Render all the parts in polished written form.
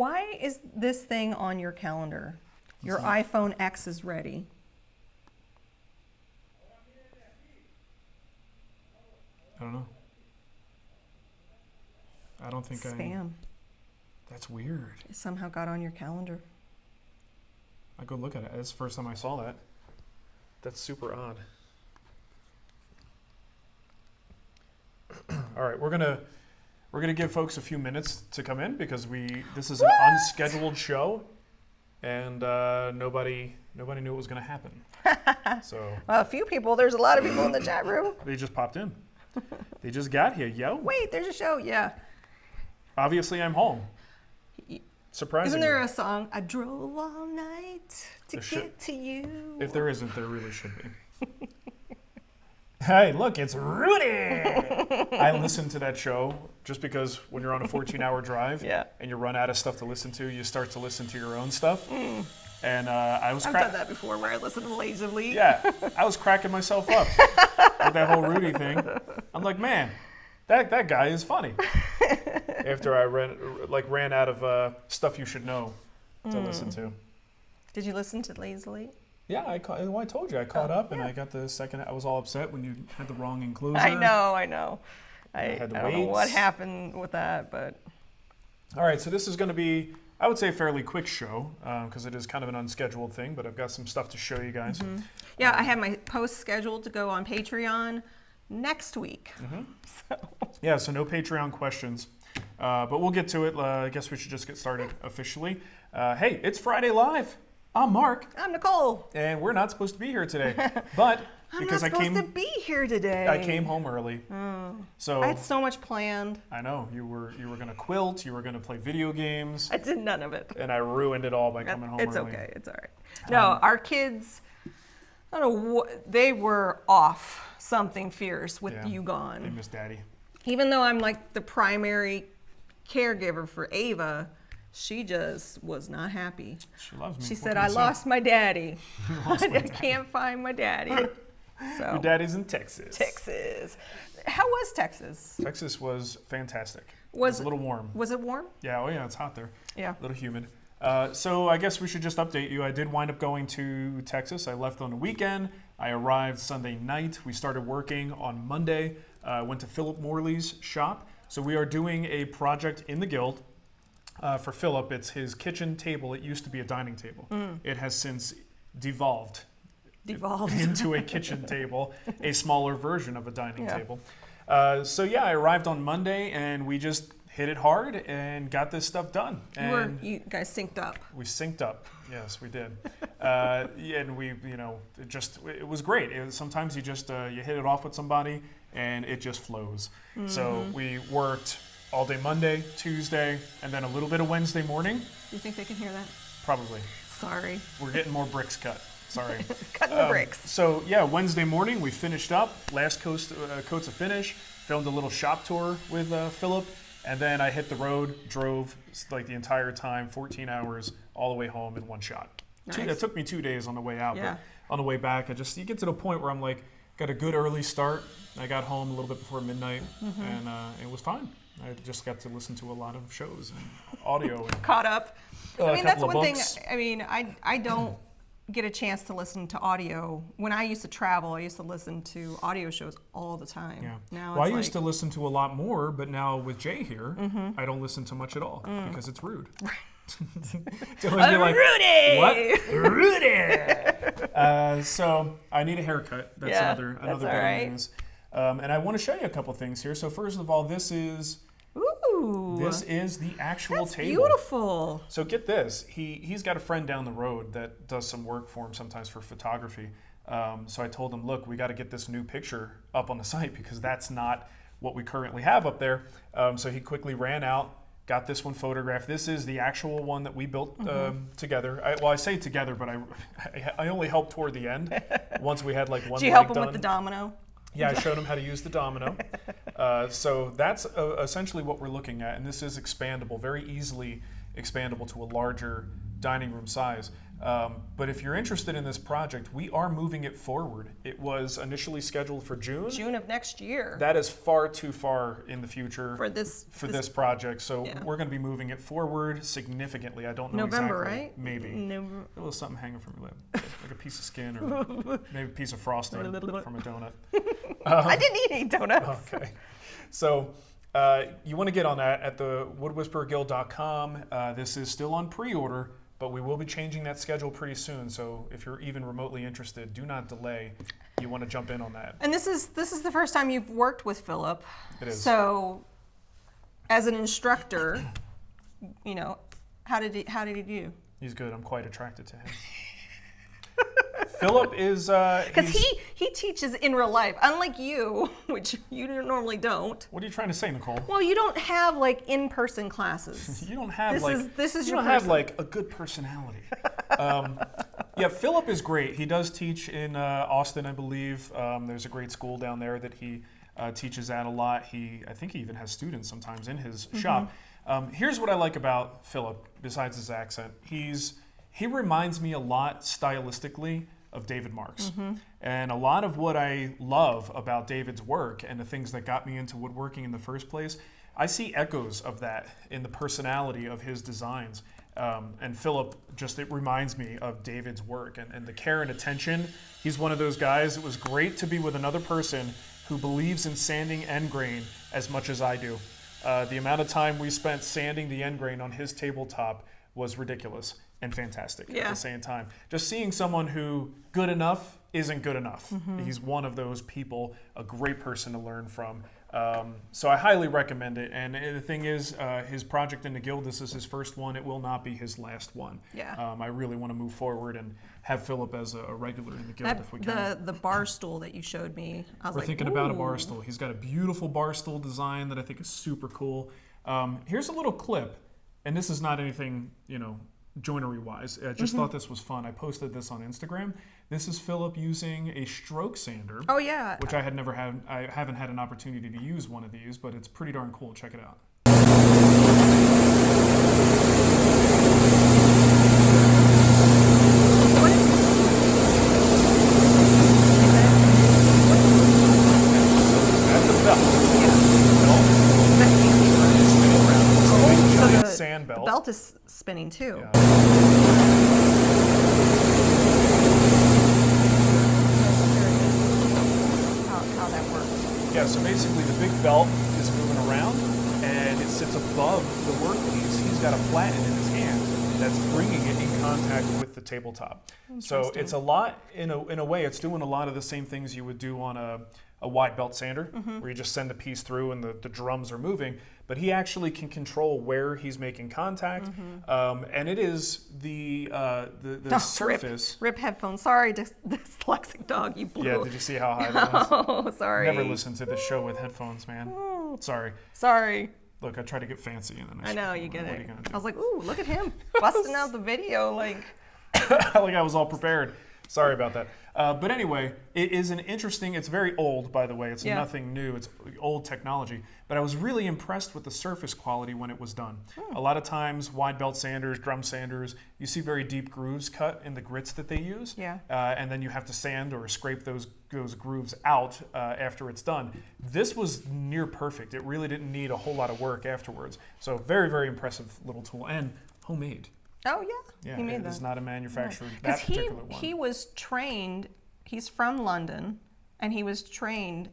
Why is this thing on your calendar? Your iPhone X is ready. I don't know. I don't think Spam. That's weird. It somehow got on your calendar. I go look at it. That's the first time I saw that. That's super odd. All right, we're gonna give folks a few minutes to come in because this is an unscheduled show, and nobody knew it was gonna happen. So Well, a few people. There's a lot of people in the chat room. they just popped in. They just got here, yo. Wait, there's a show. Yeah. Obviously, I'm home. Surprisingly. Isn't there a song? I drove all night to There get to you. If there isn't, there really should be. Hey, look, it's Rudy! I listen to that show just because when you're on a 14-hour drive and you run out of stuff to listen to, you start to listen to your own stuff. And I've done that before where I listen to lazily. Yeah, I was cracking myself up with that whole Rudy thing. I'm like, man, that guy is funny. After I ran out of stuff you should know to listen to. Did you listen to lazily? Yeah, I told you I caught up and I got the second. I was all upset when you had the wrong enclosure. I know. I had the don't know weights. what happened with that, but. All right, so this is going to be, I would say, a fairly quick show because it is kind of an unscheduled thing, but I've got some stuff to show you guys. Yeah, I have my post scheduled to go on Patreon next week. Yeah, so no Patreon questions, but we'll get to it. I guess we should just get started officially. Hey, it's Friday Live. I'm Mark. I'm Nicole. And we're not supposed to be here today, but because I'm not supposed to be here today. I came home early. So I had so much planned. I know you were going to quilt, you were going to play video games. I did none of it. And I ruined it all by coming home It's early. okay. It's all right. No, our kids, I don't know what, they were off something fierce with you gone. They miss Daddy. Even though I'm like the primary caregiver for Ava, she just was not happy. She loves me. She said, I lost my daddy. I can't find my daddy. So, Your daddy's in Texas. Texas. How was Texas? Texas was fantastic. It was a little warm. Was it warm? Yeah, it's hot there. Yeah. A little humid. So I guess we should just update you. I did wind up going to Texas. I left on the weekend. I arrived Sunday night. We started working on Monday. Went to Philip Morley's shop. So we are doing a project in the guild. For Philip, it's his kitchen table. It used to be a dining table. It has since devolved into a kitchen table, a smaller version of a dining table. So I arrived on Monday and we just hit it hard and got this stuff done. And you guys synced up. We synced up. Yes, we did. And we, it was great. Sometimes you just you hit it off with somebody and it just flows. So we worked all day Monday, Tuesday, and then a little bit of Wednesday morning. Do you think they can hear that? Probably. Sorry. We're getting more bricks cut. Sorry. Cutting the bricks. So Wednesday morning we finished up. Last coats of finish. Filmed a little shop tour with Philip, and then I hit the road, drove like the entire time, 14 hours, all the way home in one shot. Nice. It took me 2 days on the way out, Yeah. but on the way back, you get to the point where I'm like, got a good early start. I got home a little bit before midnight, and it was fine. I just got to listen to a lot of shows and audio. And, caught up. I mean, that's one books. thing. I mean, I don't get a chance to listen to audio. When I used to travel, I used to listen to audio shows all the time. Yeah. Now Well, I it's used to listen to a lot more, but now with Jay here, I don't listen to much at all because it's rude. To always be like, Rudy! What? Rudy! So I need a haircut. That's another that's bit all right. of news. And I want to show you a couple things here. So first of all, this is the actual That's table. Beautiful. So get this. He's got a friend down the road that does some work for him sometimes for photography. So I told him, look, we got to get this new picture up on the site because that's not what we currently have up there. So he quickly ran out, got this one photographed. This is the actual one that we built together. I say together, but I only helped toward the end. Once we had like one leg done. Did you help him with the domino? Yeah, I showed him how to use the domino. So that's essentially what we're looking at, and this is expandable, very easily expandable to a larger dining room size. But if you're interested in this project, we are moving it forward. It was initially scheduled for June. June of next year. That is far too far in the future For this project. So Yeah. we're going to be moving it forward significantly. I don't know November, exactly. right? Maybe. November. A little something hanging from your lip, like a piece of skin or maybe a piece of frosting from a donut. I didn't eat any donuts. Okay. So you want to get on that at the woodwhispererguild.com. This is still on pre-order, but we will be changing that schedule pretty soon. So if you're even remotely interested, do not delay. You want to jump in on that. And this is the first time you've worked with Philip. It is. So, as an instructor, you know, how did he do? He's good. I'm quite attracted to him. Philip is Because he teaches in real life, unlike you, which you normally don't. What are you trying to say, Nicole? Well, you don't have like in-person classes. You don't have This is you your don't have person. like a good personality. Yeah, Philip is great. He does teach in Austin, I believe. There's a great school down there that he teaches at a lot. I think he even has students sometimes in his shop. Here's what I like about Philip, besides his accent. He reminds me a lot stylistically of David Marks. And a lot of what I love about David's work and the things that got me into woodworking in the first place, I see echoes of that in the personality of his designs. And Philip, it reminds me of David's work and the care and attention. He's one of those guys. It was great to be with another person who believes in sanding end grain as much as I do. The amount of time we spent sanding the end grain on his tabletop was ridiculous and fantastic at the same time. Just seeing someone who good enough isn't good enough. He's one of those people, a great person to learn from. So I highly recommend it. And the thing is, his project in the guild, this is his first one. It will not be his last one. Yeah. I really want to move forward and have Philip as a regular in the guild if we can. The bar stool that you showed me, I was We're like, thinking about a ooh. bar stool. He's got a beautiful bar stool design that I think is super cool. Here's a little clip, and this is not anything, joinery wise. I just thought this was fun. I posted this on Instagram. This is Philip using a stroke sander. Oh yeah. Which I haven't had an opportunity to use one of these, but it's pretty darn cool. Check it out. That's a belt. So Sand belt. The belt is spinning too. Yeah. How that works. Yeah, so basically the big belt is moving around and it sits above the workpiece. He's got a platen in his hand that's bringing it in contact with the tabletop. So it's a lot, in a way, it's doing a lot of the same things you would do on a wide belt sander, where you just send the piece through and the drums are moving, but he actually can control where he's making contact, and it is the surface. Rip headphones. Sorry, dyslexic dog. You blew. Yeah, did you see how high that was? Oh, sorry. Never listen to this show with headphones, man. Sorry. Sorry. Look, I try to get fancy, and then I know you get what it. are you gonna I do? was like, ooh, look at him busting out the video like. Like I was all prepared. Sorry about that. But anyway, it is it's very old, by the way. It's nothing new. It's old technology. But I was really impressed with the surface quality when it was done. A lot of times, wide belt sanders, drum sanders, you see very deep grooves cut in the grits that they use. Yeah. And then you have to sand or scrape those grooves out after it's done. This was near perfect. It really didn't need a whole lot of work afterwards. So very, very impressive little tool. And homemade. Oh yeah. Yeah, he made it that. is not a manufactured, Because that particular one. he was trained. He's from London, and he was trained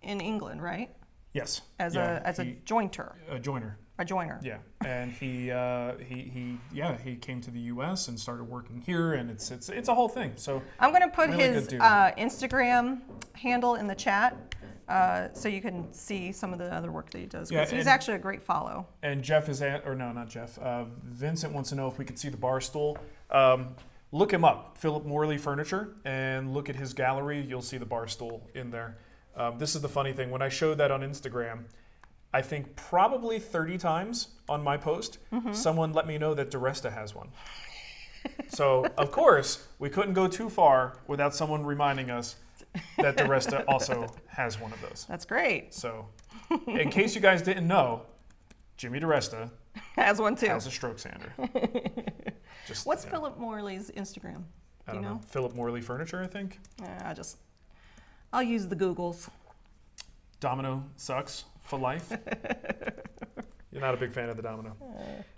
in England, right? Yes. As a jointer. A joiner. A joiner. Yeah, and he came to the U.S. and started working here, and it's a whole thing. So I'm going to put really his good dude. Instagram handle in the chat so you can see some of the other work that he does. 'Cause Yeah, he's and- actually a great follow. And Jeff not Jeff. Vincent wants to know if we could see the bar stool. Look him up, Philip Morley Furniture, and look at his gallery. You'll see the bar stool in there. This is the funny thing. When I showed that on Instagram, I think probably 30 times on my post, someone let me know that DiResta has one. So, of course, we couldn't go too far without someone reminding us that DiResta also has one of those. That's great. So, in case you guys didn't know, Jimmy DiResta has one too. has a stroke sander. Just, What's Philip Morley's Instagram? I don't know. Philip Morley Furniture, I think. I'll use the Googles. Domino sucks for life. You're not a big fan of the Domino.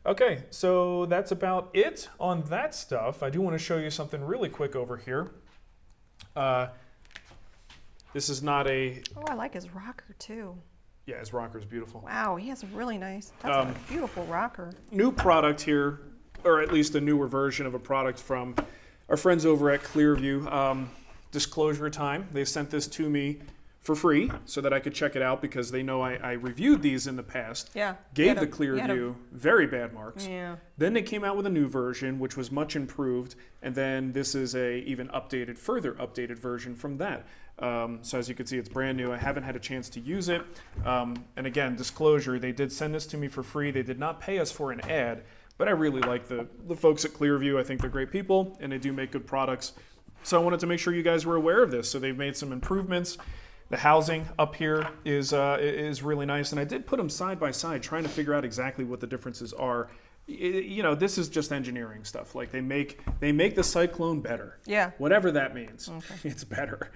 Okay, so that's about it on that stuff. I do want to show you something really quick over here. This is not a... Oh, I like his rocker too. Yeah, his rocker's beautiful. Wow, he has a really nice, that's a beautiful rocker. New product here, or at least a newer version of a product from our friends over at Clearview. Disclosure time, they sent this to me for free so that I could check it out because they know I reviewed these in the past. Yeah. Gave the Clearview very bad marks. Yeah. Then they came out with a new version, which was much improved, and then this is a even updated, further updated version from that. So as you can see, it's brand new. I haven't had a chance to use it. And again, disclosure, they did send this to me for free. They did not pay us for an ad, but I really like the folks at Clearview. I think they're great people, and they do make good products. So I wanted to make sure you guys were aware of this. So they've made some improvements. The housing up here is really nice, and I did put them side by side, trying to figure out exactly what the differences are. You know, this is just engineering stuff. Like they make the Cyclone better. Yeah. Whatever that means, it's better,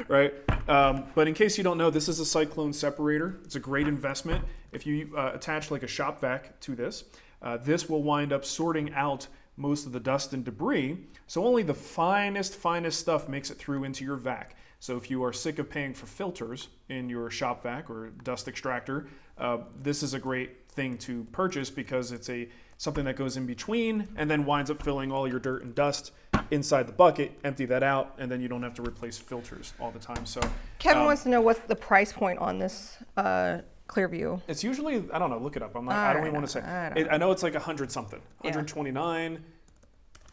right? But in case you don't know, this is a Cyclone separator. It's a great investment. If you attach like a shop vac to this, this will wind up sorting out most of the dust and debris. So only the finest stuff makes it through into your vac. So if you are sick of paying for filters in your shop vac or dust extractor, this is a great thing to purchase because it's something that goes in between and then winds up filling all your dirt and dust inside the bucket, empty that out, and then you don't have to replace filters all the time. So Kevin wants to know what's the price point on this Clearview. It's usually, I don't know, look it up. I don't even want to say. I know it's like 100 something, 129.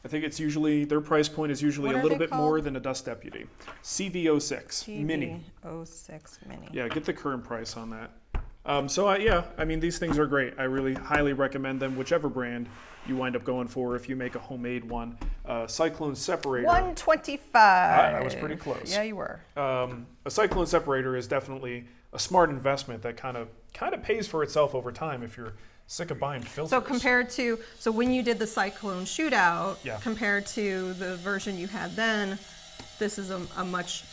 I think it's usually, their price point is usually a little bit more than a Dust Deputy. CV06 Mini. CV06 Mini. Yeah, get the current price on that. Yeah, I mean, these things are great. I really highly recommend them, whichever brand you wind up going for if you make a homemade one. Cyclone separator. 125. I was pretty close. Yeah, you were. A Cyclone separator is definitely a smart investment that kind of pays for itself over time if you're sick of buying filters. So compared to, when you did the Cyclone shootout, Yeah. compared to the version you had then, this is a much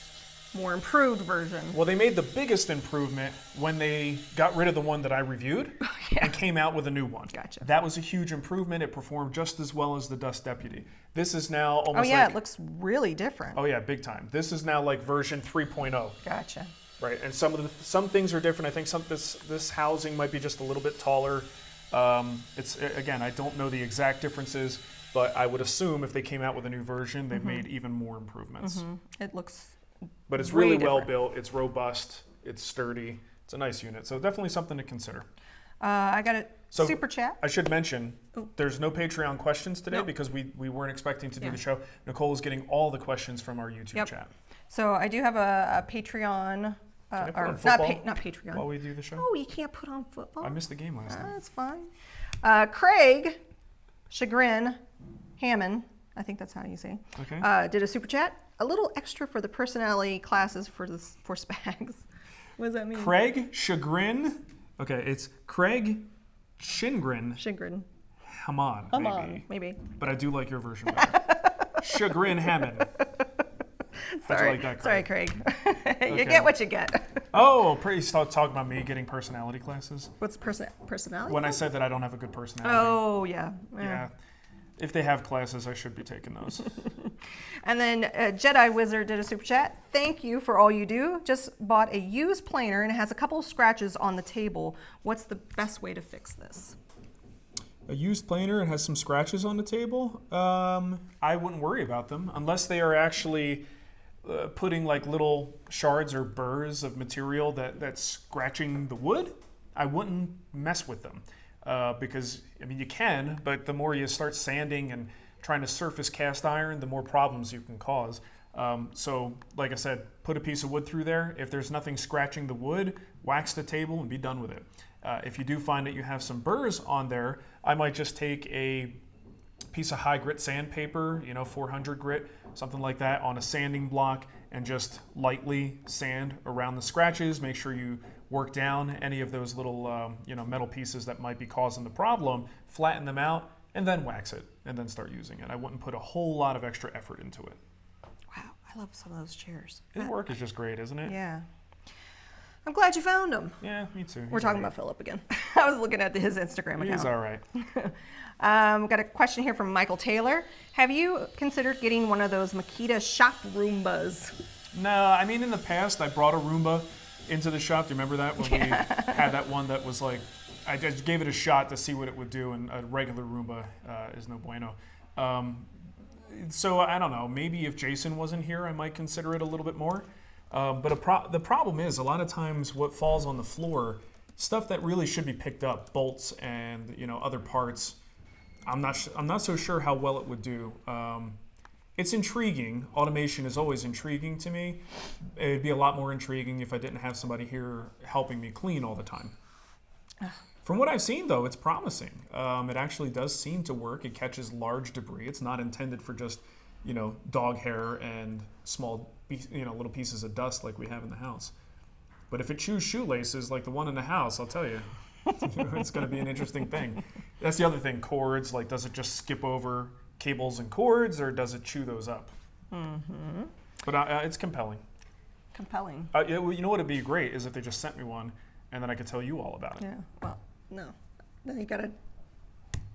more improved version. Well, they made the biggest improvement when they got rid of the one that I reviewed and came out with a new one. Gotcha. That was a huge improvement. It performed just as well as the Dust Deputy. This is now almost it looks really different. Oh yeah, big time. This is now like version 3.0. Gotcha. Right, and some things are different. I think this housing might be just a little bit taller. It's again, I don't know the exact differences, but I would assume if they came out with a new version, they've made even more improvements. It looks. But it's really well built. It's robust. It's sturdy. It's a nice unit. So definitely something to consider. I got a super chat. I should mention there's no Patreon questions today because we weren't expecting to do the show. Nicole is getting all the questions from our YouTube chat. So I do have a Patreon. Can I put or on football not Patreon. while we do the show? Oh, you can't put on football. I missed the game last night. That's fine. Craig Chagrin Hammond, I think that's how you say. Okay. Did a super chat. A little extra for the personality classes for Spags. What does that mean? Craig Chagrin. Okay, it's Craig Chingrin. Chagrin. Hammond, maybe. But I do like your version better. Chagrin Hammond. Sorry, like that, sorry, Craig. You get what you get. Oh, please stop talking about me getting personality classes. What's personality? When I said that I don't have a good personality. Oh, yeah. Yeah. If they have classes, I should be taking those. And then Jedi Wizard did a super chat. Thank you for all you do. Just bought a used planer and it has a couple of scratches on the table. What's the best way to fix this? A used planer and has some scratches on the table? I wouldn't worry about them unless they are actually putting like little shards or burrs of material that's scratching the wood. I wouldn't mess with them. Because, I mean, you can, but the more you start sanding and trying to surface cast iron, the more problems you can cause. So, like I said, put a piece of wood through there. If there's nothing scratching the wood, wax the table and be done with it. If you do find that you have some burrs on there, I might just take a piece of high grit sandpaper, 400 grit, something like that, on a sanding block and just lightly sand around the scratches. Make sure you work down any of those little metal pieces that might be causing the problem, flatten them out, and then wax it, and then start using it. I wouldn't put a whole lot of extra effort into it. Wow, I love some of those chairs. His work is just great, isn't it? Yeah. I'm glad you found them. Yeah, me too. We're talking about Philip again. I was looking at his Instagram account. He's all right. Got a question here from Michael Taylor. Have you considered getting one of those Makita shop Roombas? No, I mean, in the past, I brought a Roomba into the shop. Do you remember that? When we had that one that was like, I just gave it a shot to see what it would do, and a regular Roomba is no bueno. So I don't know. Maybe if Jason wasn't here, I might consider it a little bit more. But the problem is, a lot of times what falls on the floor, stuff that really should be picked up, bolts and other parts, I'm not so sure how well it would do. It's intriguing. Automation is always intriguing to me. It'd be a lot more intriguing if I didn't have somebody here helping me clean all the time. From what I've seen, though, it's promising. It actually does seem to work. It catches large debris. It's not intended for just, dog hair and small, little pieces of dust like we have in the house. But if it chews shoelaces like the one in the house, I'll tell you, it's going to be an interesting thing. That's the other thing. Cords, like, does it just skip over cables and cords, or does it chew those up? Mm-hmm. But it's compelling. Compelling. You know what would be great is if they just sent me one, and then I could tell you all about it. Yeah. Well, no. Then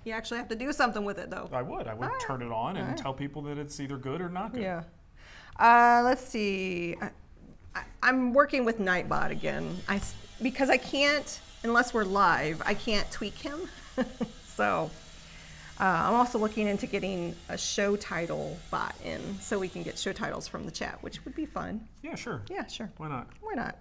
you actually have to do something with it, though. I would turn it on and tell people that it's either good or not good. Yeah. Let's see. I'm working with Nightbot again. Because I can't, unless we're live, I can't tweak him. So I'm also looking into getting a show title bot in so we can get show titles from the chat, which would be fun. Yeah, sure. Yeah, sure. Why not? Why not?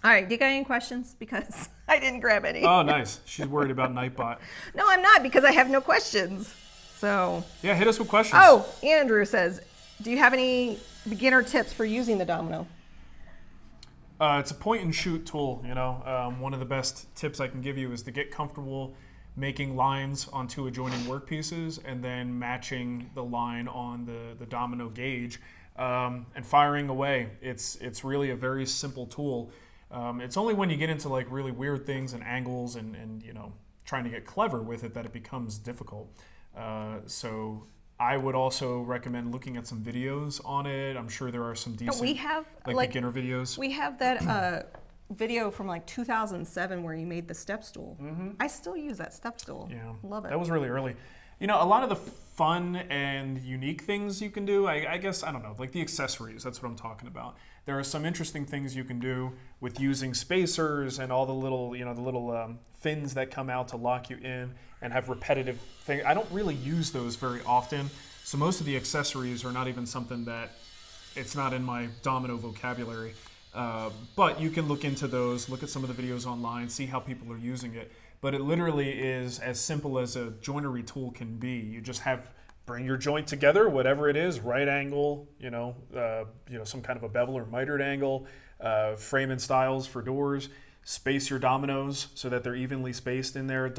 All right, do you got any questions? Because I didn't grab any. Oh, nice. She's worried about Nightbot. No, I'm not, because I have no questions. So. Yeah, hit us with questions. Oh, Andrew says, do you have any beginner tips for using the Domino? It's a point and shoot tool. One of the best tips I can give you is to get comfortable making lines on two adjoining workpieces and then matching the line on the Domino gauge and firing away. It's really a very simple tool. It's only when you get into like really weird things and angles and trying to get clever with it that it becomes difficult. So I would also recommend looking at some videos on it. I'm sure there are some decent beginner videos. We have that video from like 2007 where you made the step stool. Mm-hmm. I still use that step stool. Yeah, love it. That was really early. A lot of the fun and unique things you can do, I guess, I don't know, like the accessories, that's what I'm talking about. There are some interesting things you can do with using spacers and all the little, fins that come out to lock you in and have repetitive things. I don't really use those very often, so most of the accessories are not even something that, it's not in my Domino vocabulary. But you can look into those, look at some of the videos online, see how people are using it. But it literally is as simple as a joinery tool can be. You just bring your joint together, whatever it is, right angle, some kind of a bevel or mitered angle, frame and styles for doors, space your dominoes so that they're evenly spaced in there.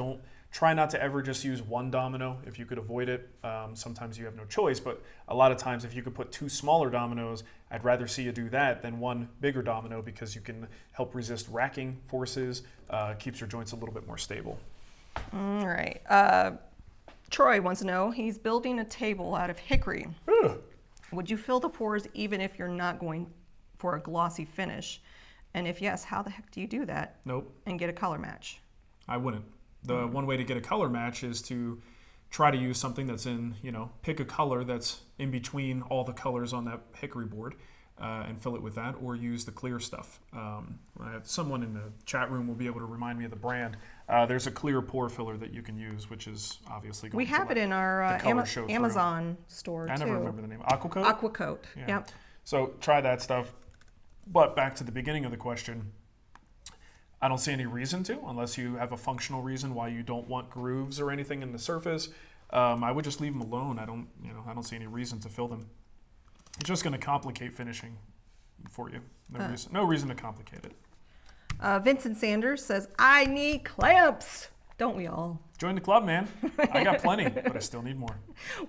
Try not to ever just use one domino if you could avoid it. Sometimes you have no choice, but a lot of times if you could put two smaller dominoes, I'd rather see you do that than one bigger domino because you can help resist racking forces, keeps your joints a little bit more stable. All right. Troy wants to know, he's building a table out of hickory. Ugh. Would you fill the pores even if you're not going for a glossy finish? And if yes, how the heck do you do that? Nope. And get a color match? I wouldn't. The one way to get a color match is to try to use something that's pick a color that's in between all the colors on that hickory board and fill it with that, or use the clear stuff. Someone in the chat room will be able to remind me of the brand. There's a clear pore filler that you can use, which is obviously going we have it in our Amazon store too. I never remember the name. Aquacoat? Aquacoat, yeah. Yep. So try that stuff. But back to the beginning of the question, I don't see any reason to, unless you have a functional reason why you don't want grooves or anything in the surface. I would just leave them alone. I don't see any reason to fill them. It's just going to complicate finishing for you. No reason to complicate it. Vincent Sanders says, I need clamps. Don't we all? Join the club, man. I got plenty, but I still need more.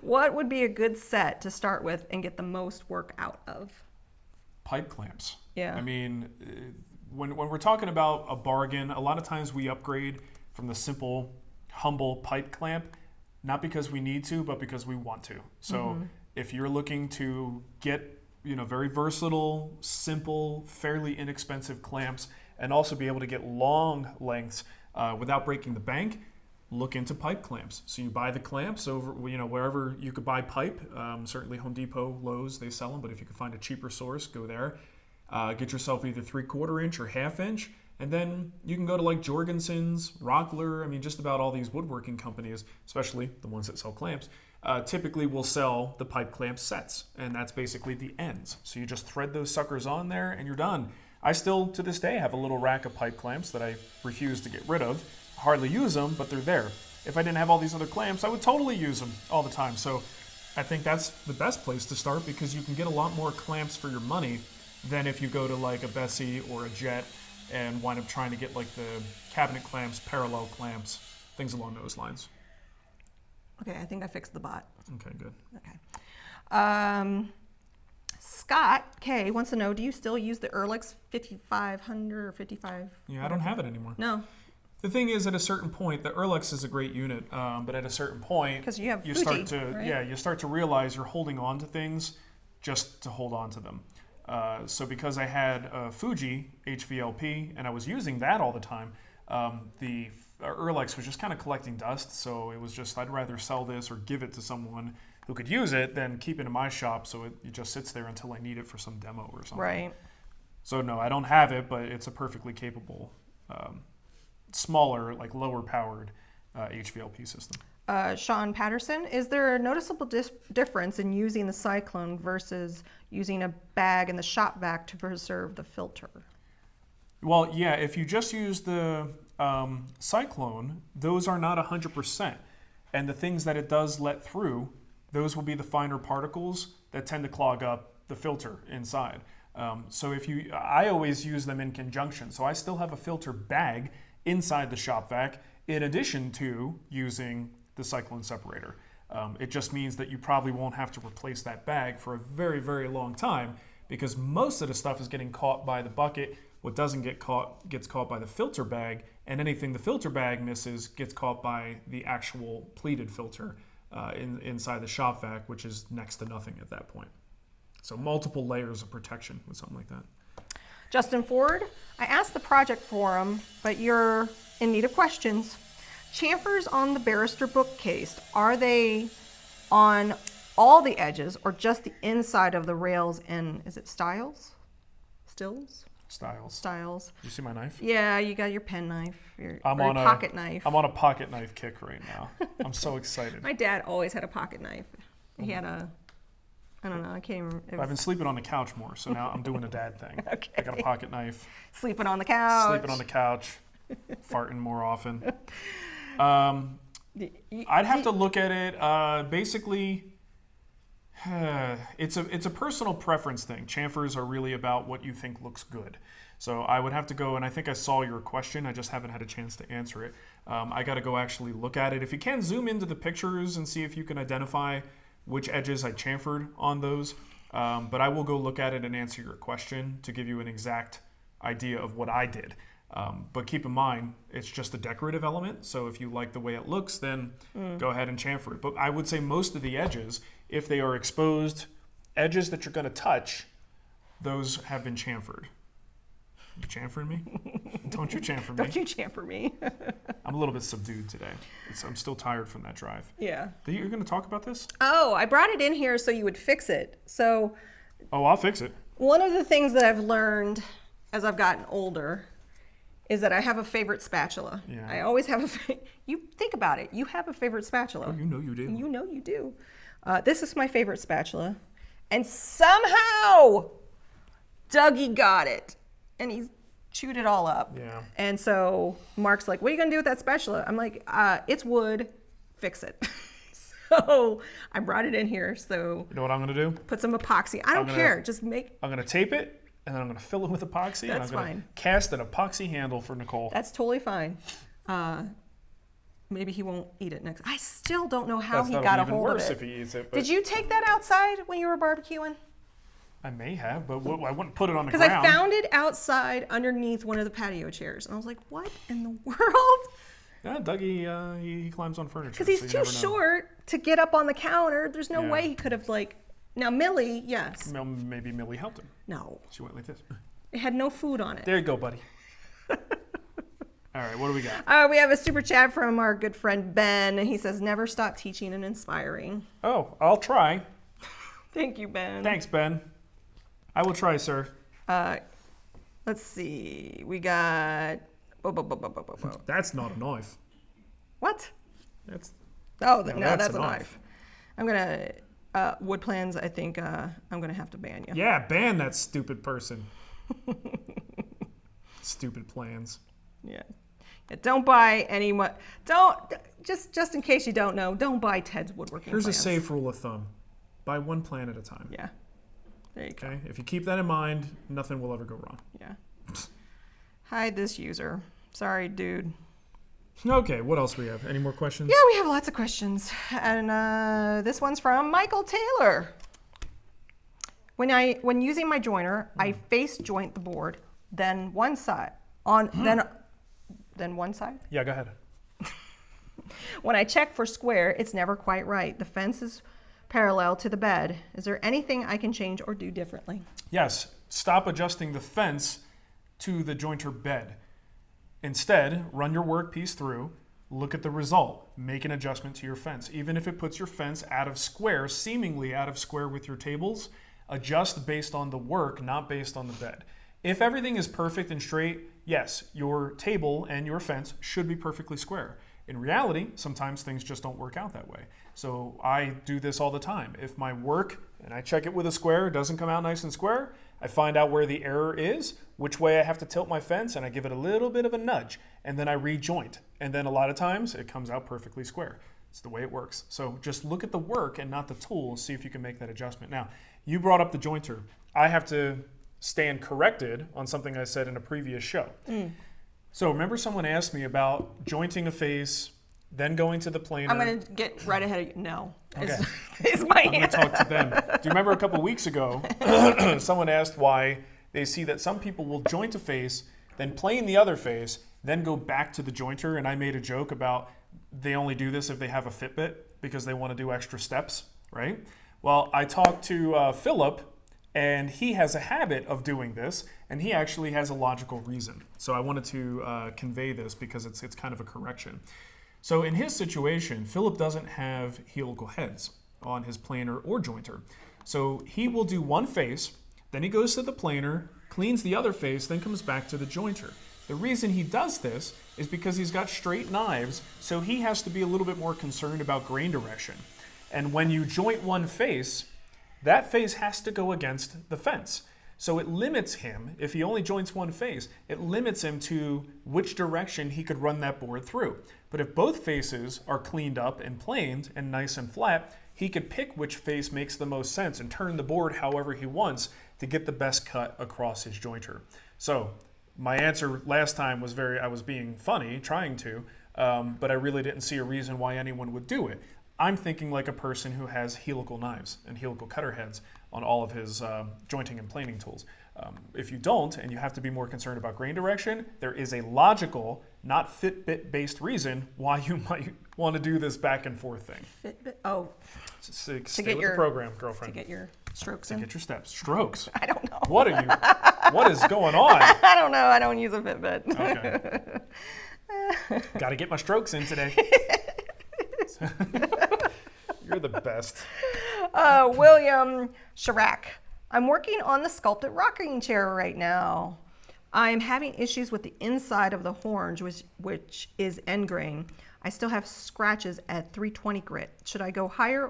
What would be a good set to start with and get the most work out of? Pipe clamps. Yeah. I mean, when we're talking about a bargain, a lot of times we upgrade from the simple, humble pipe clamp, not because we need to, but because we want to. So if you're looking to get, very versatile, simple, fairly inexpensive clamps, and also be able to get long lengths without breaking the bank, look into pipe clamps. So you buy the clamps over, wherever you could buy pipe. Certainly Home Depot, Lowe's, they sell them, but if you can find a cheaper source, go there. Get yourself either 3/4 inch or 1/2 inch, and then you can go to like Jorgensen's, Rockler. I mean, just about all these woodworking companies, especially the ones that sell clamps, typically will sell the pipe clamp sets, and that's basically the ends. So you just thread those suckers on there, and you're done. I still, to this day, have a little rack of pipe clamps that I refuse to get rid of. Hardly use them, but they're there. If I didn't have all these other clamps, I would totally use them all the time. So I think that's the best place to start, because you can get a lot more clamps for your money than if you go to like a Bessie or a Jet and wind up trying to get like the cabinet clamps, parallel clamps, things along those lines. Okay, I think I fixed the bot. Okay, good. Okay. Scott K wants to know, do you still use the Earlex 5500 or 55? Yeah, I don't have it anymore. No. The thing is, at a certain point, the Earlex is a great unit, but at a certain point, because you have Fuji, start to right? you start to realize you're holding on to things just to hold on to them. So because I had a Fuji HVLP and I was using that all the time, the Earlex was just kind of collecting dust. So it was just, I'd rather sell this or give it to someone who could use it than keep it in my shop, so it just sits there until I need it for some demo or something. Right. So no, I don't have it, but it's a perfectly capable, smaller, like lower powered HVLP system. Sean Patterson, is there a noticeable difference in using the cyclone versus using a bag in the shop vac to preserve the filter? Well, yeah, if you just use the cyclone, those are not 100%. And the things that it does let through, those will be the finer particles that tend to clog up the filter inside. So I always use them in conjunction. So I still have a filter bag inside the shop vac in addition to using the cyclone separator. It just means that you probably won't have to replace that bag for a very, very long time, because most of the stuff is getting caught by the bucket. What doesn't get caught gets caught by the filter bag, and anything the filter bag misses gets caught by the actual pleated filter inside the shop vac, which is next to nothing at that point. So multiple layers of protection with something like that. Justin Ford, I asked the project forum, but you're in need of questions. Chamfers on the Barrister Bookcase, are they on all the edges or just the inside of the rails and, is it stiles? Stills? Styles. You see my knife? Yeah, you got your pen knife, your on pocket knife. I'm on a pocket knife kick right now. I'm so excited. My dad always had a pocket knife. He had a, I don't know, I can't even. I've been sleeping on the couch more, so now I'm doing a dad thing. Okay. I got a pocket knife. Sleeping on the couch. Farting more often. I'd have to look at it. Basically, it's a personal preference thing. Chamfers are really about what you think looks good. So I would have to go, and I think I saw your question. I just haven't had a chance to answer it. I got to go actually look at it. If you can, zoom into the pictures and see if you can identify which edges I chamfered on those. But I will go look at it and answer your question to give you an exact idea of what I did. But keep in mind, it's just a decorative element. So if you like the way it looks, then go ahead and chamfer it. But I would say most of the edges, if they are exposed edges that you're going to touch, those have been chamfered. You chamfering me? Don't you chamfer me. Don't you chamfer me. I'm a little bit subdued today. I'm still tired from that drive. Yeah. You're going to talk about this? Oh, I brought it in here so you would fix it. So. Oh, I'll fix it. One of the things that I've learned as I've gotten older is that I have a favorite spatula. Yeah. I always have you think about it. You have a favorite spatula. Oh, you know you do. You know you do. This is my favorite spatula. And somehow Duggee got it. And he's chewed it all up. Yeah. And so Mark's like, what are you going to do with that spatula? I'm like, it's wood. Fix it. So I brought it in here. So you know what I'm going to do? Put some epoxy. I don't care. Just make. I'm going to tape it. And then I'm going to fill it with epoxy. That's and I'm going to cast an epoxy handle for Nicole. That's totally fine. Maybe he won't eat it next. I still don't know how he got a hold of it. If he eats it. Did you take that outside when you were barbecuing? I may have, but I wouldn't put it on the Because ground. I found it outside underneath one of the patio chairs. And I was like, what in the world? Yeah, Duggee, he climbs on furniture. Because he's so you too never know. short to get up on the counter. There's no Yeah. way he could have Now Millie, yes. Maybe Millie helped him. No. She went like this. It had no food on it. There you go, buddy. All right, what do we got? We have a super chat from our good friend Ben. And he says, never stop teaching and inspiring. Oh, I'll try. Thank you, Ben. Thanks, Ben. I will try, sir. Let's see. We got... That's not a knife. What? That's Oh, No, no, that's that's a a knife. knife. I'm going to... wood plans, I think I'm going to have to ban you. Yeah, ban that stupid person. Stupid plans. Yeah. Don't buy any... Don't... Just in case you don't know, don't buy Ted's woodworking Here's plans. a safe rule of thumb. Buy one plan at a time. Yeah. There you go. Okay? If you keep that in mind, nothing will ever go wrong. Yeah. Hide this user. Sorry, dude. Okay, what else we have? Any more questions? Yeah, we have lots of questions. And this one's from Michael Taylor. When using my joiner, I face joint the board, then one side. Then one side? Yeah, go ahead. When I check for square, it's never quite right. The fence is parallel to the bed. Is there anything I can change or do differently? Yes, stop adjusting the fence to the jointer bed. Instead, run your workpiece through, look at the result, make an adjustment to your fence. Even if it puts your fence out of square, seemingly out of square with your tables, adjust based on the work, not based on the bed. If everything is perfect and straight, yes, your table and your fence should be perfectly square. In reality, sometimes things just don't work out that way. So I do this all the time. If my work, and I check it with a square, doesn't come out nice and square, I find out where the error is, which way I have to tilt my fence, and I give it a little bit of a nudge, and then I rejoint. And then a lot of times, it comes out perfectly square. It's the way it works. So just look at the work and not the tools, see if you can make that adjustment. Now, you brought up the jointer. I have to stand corrected on something I said in a previous show. So remember someone asked me about jointing a face, then going to the planer. I'm going to get right ahead of you. No. Okay. Is my I'm going to talk to them. Do you remember a couple weeks ago, someone asked why they see that some people will joint a face, then plane the other face, then go back to the jointer, and I made a joke about they only do this if they have a Fitbit because they want to do extra steps, right? Well, I talked to Philip, and he has a habit of doing this, and he actually has a logical reason. So I wanted to convey this because it's kind of a correction. So in his situation, Philip doesn't have helical heads on his planer or jointer. So he will do one face, then he goes to the planer, cleans the other face, then comes back to the jointer. The reason he does this is because he's got straight knives, so he has to be a little bit more concerned about grain direction. And when you joint one face, that face has to go against the fence. So it limits him, if he only joints one face, it limits him to which direction he could run that board through. But if both faces are cleaned up and planed and nice and flat, he could pick which face makes the most sense and turn the board however he wants to get the best cut across his jointer. So my answer last time was I was being funny, trying to, but I really didn't see a reason why anyone would do it. I'm thinking like a person who has helical knives and helical cutter heads on all of his jointing and planing tools. If you don't, and you have to be more concerned about grain direction, there is a logical, not Fitbit-based reason why you might want to do this back and forth thing. Fitbit? Oh, Stay get with your- the program, to girlfriend. get your strokes To in. get your steps. Strokes. I don't know. What is going on? I don't know. I don't use a Fitbit. Okay. Got to get my strokes in today. You're the best. William Chirac. I'm working on the sculpted rocking chair right now. I'm having issues with the inside of the horns, which is end grain. I still have scratches at 320 grit. Should I go higher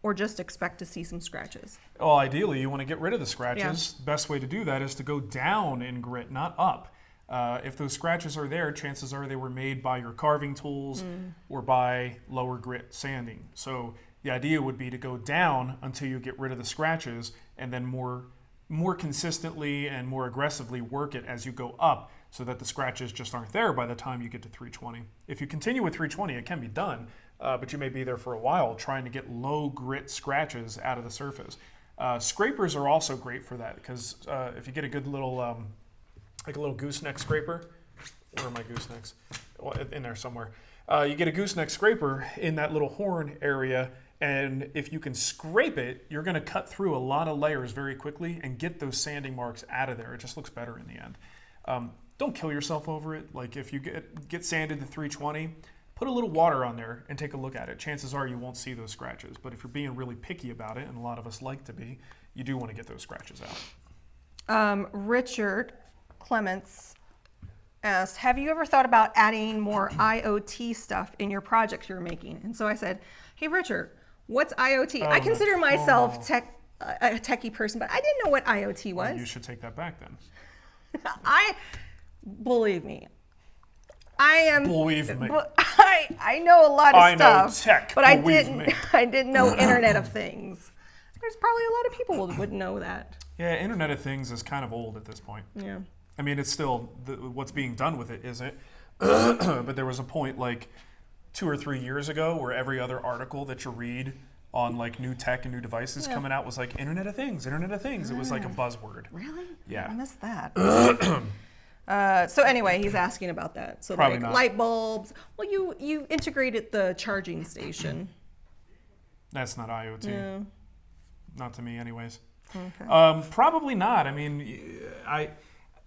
or just expect to see some scratches? Well, ideally, you want to get rid of the scratches. The best way to do that is to go down in grit, not up. If those scratches are there, chances are they were made by your carving tools or by lower grit sanding. So the idea would be to go down until you get rid of the scratches and then more consistently and more aggressively work it as you go up so that the scratches just aren't there by the time you get to 320. If you continue with 320, it can be done, but you may be there for a while trying to get low grit scratches out of the surface. Scrapers are also great for that because if you get a good little, like a little gooseneck scraper, where are my goosenecks? Well, in there somewhere. You get a gooseneck scraper in that little horn area, and if you can scrape it, you're going to cut through a lot of layers very quickly and get those sanding marks out of there. It just looks better in the end. Don't kill yourself over it. Like if you get sanded to 320, put a little water on there and take a look at it. Chances are you won't see those scratches. But if you're being really picky about it, and a lot of us like to be, you do want to get those scratches out. Richard Clements asked, have you ever thought about adding more IoT stuff in your projects you're making? And so I said, hey, Richard, what's IoT? I consider myself a techie person, but I didn't know what IoT was. Well, you should take that back then. Believe me. I know a lot of stuff, know tech, but I didn't know Internet of Things. There's probably a lot of people who wouldn't know that. Yeah, Internet of Things is kind of old at this point. Yeah. I mean, it's still, what's being done with it isn't. But there was a point like 2 or 3 years ago where every other article that you read on like new tech and new devices coming out was like Internet of Things, Internet of Things. It was like a buzzword. Really? Yeah. I missed that. So anyway, he's asking about that. So Probably like not. light bulbs. Well, you integrated the charging station. That's not IoT. Yeah. Not to me, anyways. Okay. Probably not. I mean,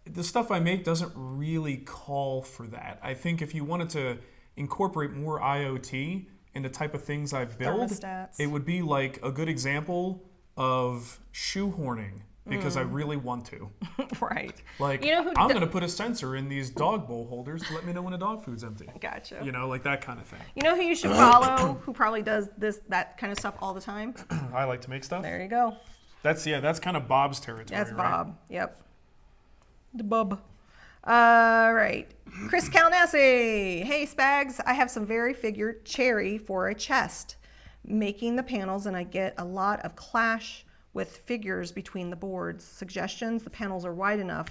the stuff I make doesn't really call for that. I think if you wanted to incorporate more IoT in the type of things I build, Thermostats. it would be like a good example of shoehorning because I really want to. Right. Like, You know who I'm going to put a sensor in these dog bowl holders to let me know when a dog food's empty. Gotcha. You know, like that kind of thing. You know who you should follow who probably does that kind of stuff all the time? I like to make stuff. There you go. That's kind of Bob's territory, That's right? Bob. Yep. The bub. All right. Chris Calnassi. Hey, Spags. I have some very figured cherry for a chest. Making the panels, and I get a lot of clash with figures between the boards. Suggestions? The panels are wide enough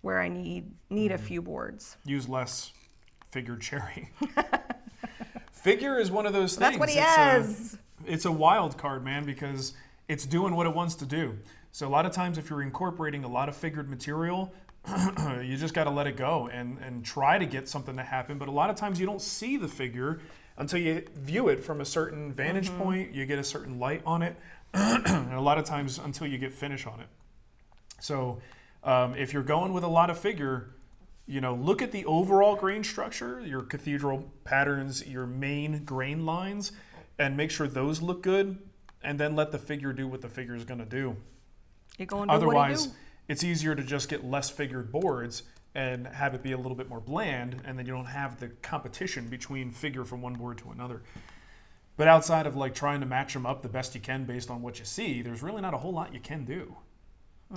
where I need a few boards. Use less figured cherry. Figure is one of those things. That's what he has. It's a wild card, man, because it's doing what it wants to do. So a lot of times if you're incorporating a lot of figured material, you just got to let it go and try to get something to happen. But a lot of times you don't see the figure until you view it from a certain vantage point, you get a certain light on it, and a lot of times until you get finish on it. So if you're going with a lot of figure, look at the overall grain structure, your cathedral patterns, your main grain lines, and make sure those look good, and then let the figure do what the figure is going to do. You're going to Otherwise, what do you do? it's easier to just get less figured boards and have it be a little bit more bland, and then you don't have the competition between figure from one board to another. But outside of like trying to match them up the best you can based on what you see, there's really not a whole lot you can do.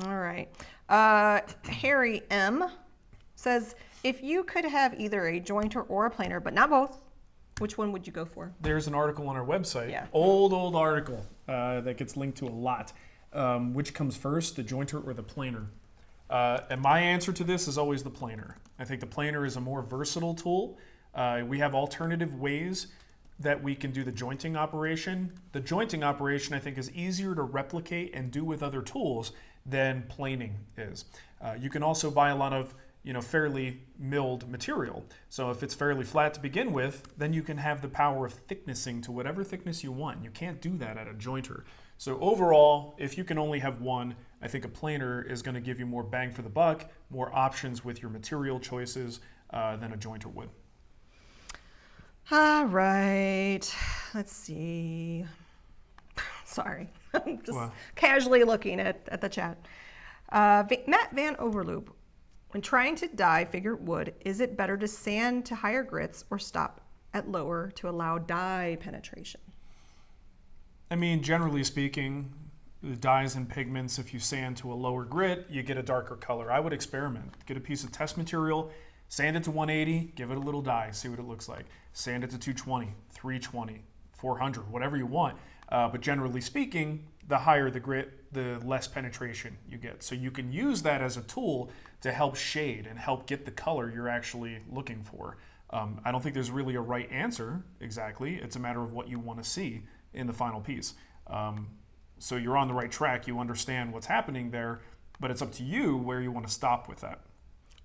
All right. Harry M. says, if you could have either a jointer or a planer, but not both, which one would you go for? There's an article on our website, Yeah. old article that gets linked to a lot. Which comes first, the jointer or the planer? And my answer to this is always the planer. I think the planer is a more versatile tool. We have alternative ways that we can do the jointing operation. The jointing operation, I think, is easier to replicate and do with other tools than planing is. You can also buy a lot of fairly milled material. So if it's fairly flat to begin with, then you can have the power of thicknessing to whatever thickness you want. You can't do that at a jointer. So overall, if you can only have one, I think a planer is going to give you more bang for the buck, more options with your material choices than a jointer would. All right. Let's see. Sorry. I'm just casually looking at the chat. Matt Van Overloop. When trying to dye figured wood, is it better to sand to higher grits or stop at lower to allow dye penetration? I mean, generally speaking, the dyes and pigments, if you sand to a lower grit, you get a darker color. I would experiment. Get a piece of test material, sand it to 180, give it a little dye, see what it looks like. Sand it to 220, 320, 400, whatever you want. But generally speaking, the higher the grit, the less penetration you get. So you can use that as a tool to help shade and help get the color you're actually looking for. I don't think there's really a right answer exactly. It's a matter of what you want to see in the final piece. so you're on the right track. You understand what's happening there, but it's up to you where you want to stop with that.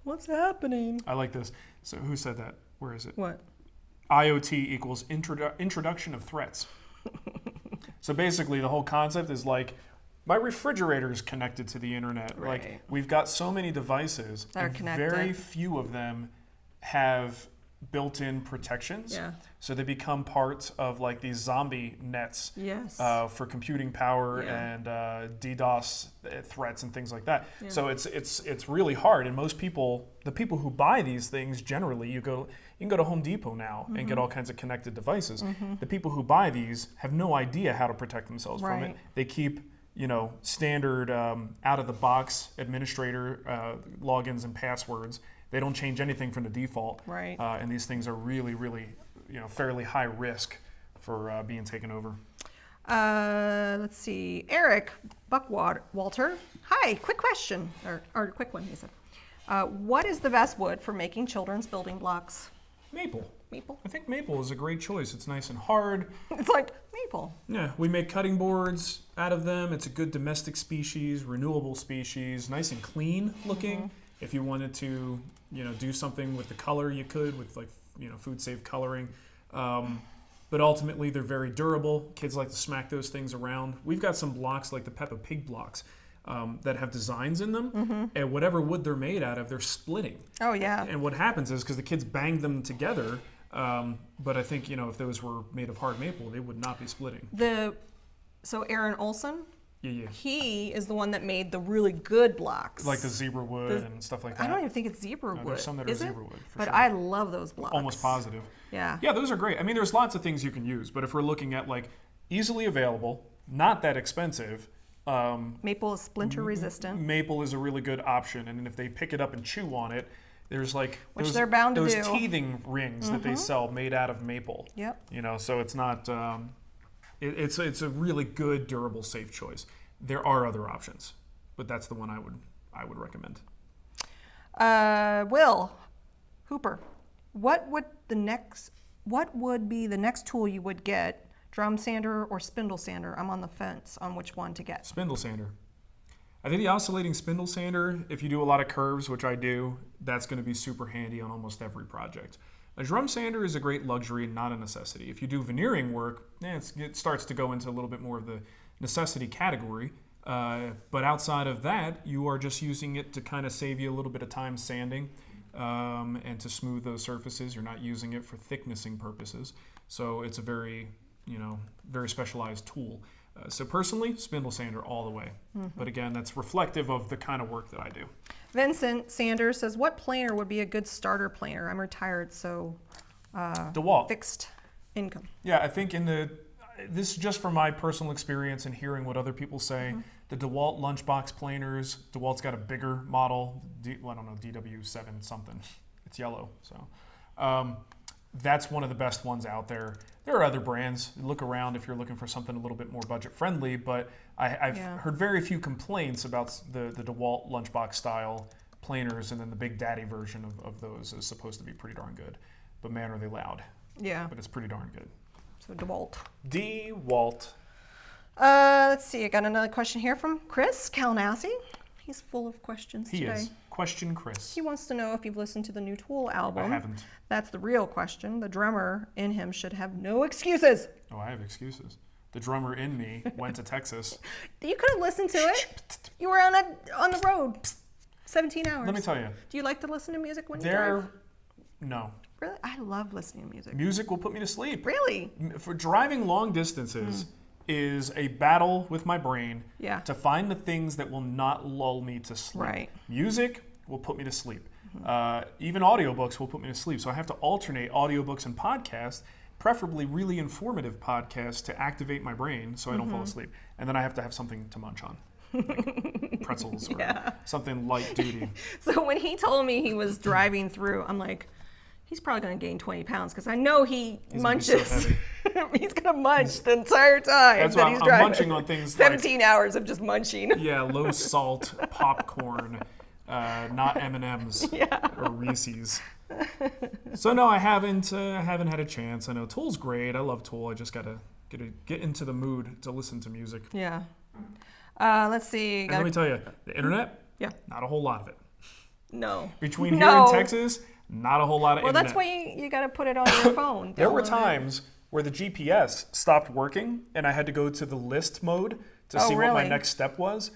What's happening? I like this. So who said that? Where is it? What? IoT equals introduction of threats. So basically the whole concept is like, my refrigerator is connected to the internet. Right. Like, we've got so many devices, that are and connected. very few of them have built-in protections. Yeah. So they become part of like these zombie nets Yes. for computing power Yeah. and DDoS threats and things like that. Yeah. So it's really hard. And most people, the people who buy these things, generally, you can go to Home Depot now and get all kinds of connected devices. The people who buy these have no idea how to protect themselves from it. Right. They keep standard out-of-the-box administrator logins and passwords. They don't change anything from the default. Right. And these things are really, really, fairly high risk for being taken over. Let's see. Eric Buckwalter. Hi, quick question, or quick one, he said. What is the best wood for making children's building blocks? Maple. Maple? I think maple is a great choice. It's nice and hard. It's like maple. Yeah, we make cutting boards out of them. It's a good domestic species, renewable species, nice and clean looking. If you wanted to, do something with the color, you could with like, food safe coloring. But ultimately, they're very durable. Kids like to smack those things around. We've got some blocks like the Peppa Pig blocks that have designs in them, and whatever wood they're made out of, they're splitting. Oh, yeah. And what happens is, because the kids bang them together, but I think, if those were made of hard maple, they would not be splitting. So Aaron Olson, Yeah. he is the one that made the really good blocks. Like the zebra wood and stuff like that. I don't even think it's zebra wood. There's some that are is it? zebra wood, for But sure. I love those blocks. Almost positive. Yeah. Yeah, those are great. I mean, there's lots of things you can use, but if we're looking at like easily available, not that expensive, Maple is splinter resistant. maple is a really good option. And if they pick it up and chew on it, there's like Which they're bound to those do. teething rings that they sell made out of maple. Yep. So it's not. It's a really good, durable, safe choice. There are other options, but that's the one I would recommend. Will Hooper, what would be the next tool you would get? Drum sander or spindle sander? I'm on the fence on which one to get. Spindle sander. I think the oscillating spindle sander, if you do a lot of curves, which I do, that's going to be super handy on almost every project. A drum sander is a great luxury, not a necessity. If you do veneering work, it starts to go into a little bit more of the necessity category. But outside of that, you are just using it to kind of save you a little bit of time sanding and to smooth those surfaces. You're not using it for thicknessing purposes. So it's a very, very specialized tool. So personally, spindle sander all the way. But again, that's reflective of the kind of work that I do. Vincent Sanders says, what planer would be a good starter planer? I'm retired, so DeWalt. fixed income. Yeah, I think this is just from my personal experience and hearing what other people say. The DeWalt lunchbox planers, DeWalt's got a bigger model. I don't know, DW7 something. It's yellow, so. That's one of the best ones out there. There are other brands. Look around if you're looking for something a little bit more budget friendly, but I've heard very few complaints about the DeWalt lunchbox style planers, and then the Big Daddy version of those is supposed to be pretty darn good. But man, are they loud. Yeah. But it's pretty darn good. So DeWalt. DeWalt. Let's see. I got another question here from Chris Kalnassi. He's full of questions He today. is. Question Chris. He wants to know if you've listened to the new Tool album. I haven't. That's the real question. The drummer in him should have no excuses. Oh, I have excuses. The drummer in me went to Texas. You could have listened to it. You were on the road. 17 hours. Let me tell you. Do you like to listen to music when you drive? No. Really? I love listening to music. Music will put me to sleep. Really? For driving long distances is a battle with my brain Yeah. to find the things that will not lull me to sleep. Right. Music will put me to sleep. Even audiobooks will put me to sleep. So I have to alternate audiobooks and podcasts, preferably really informative podcasts to activate my brain so I don't fall asleep. And then I have to have something to munch on, like pretzels or something light duty. So when he told me he was driving through, I'm like, he's probably going to gain 20 pounds because I know he's gonna be so munches. heavy. He's going to munch the entire time That's that why he's I'm driving. munching on things 17 hours of just munching. Yeah, low salt popcorn, not M&Ms or Reese's. So no, I haven't had a chance. I know Tool's great. I love Tool. I just gotta get into the mood to listen to music. Yeah. Let's see. And let me tell you, the internet, Yeah. not a whole lot of it. No. Between here and Texas, not a whole lot of Well, internet. that's why you got to put it on your phone. There were Download it. times where the GPS stopped working and I had to go to the list mode to see what my really? next step was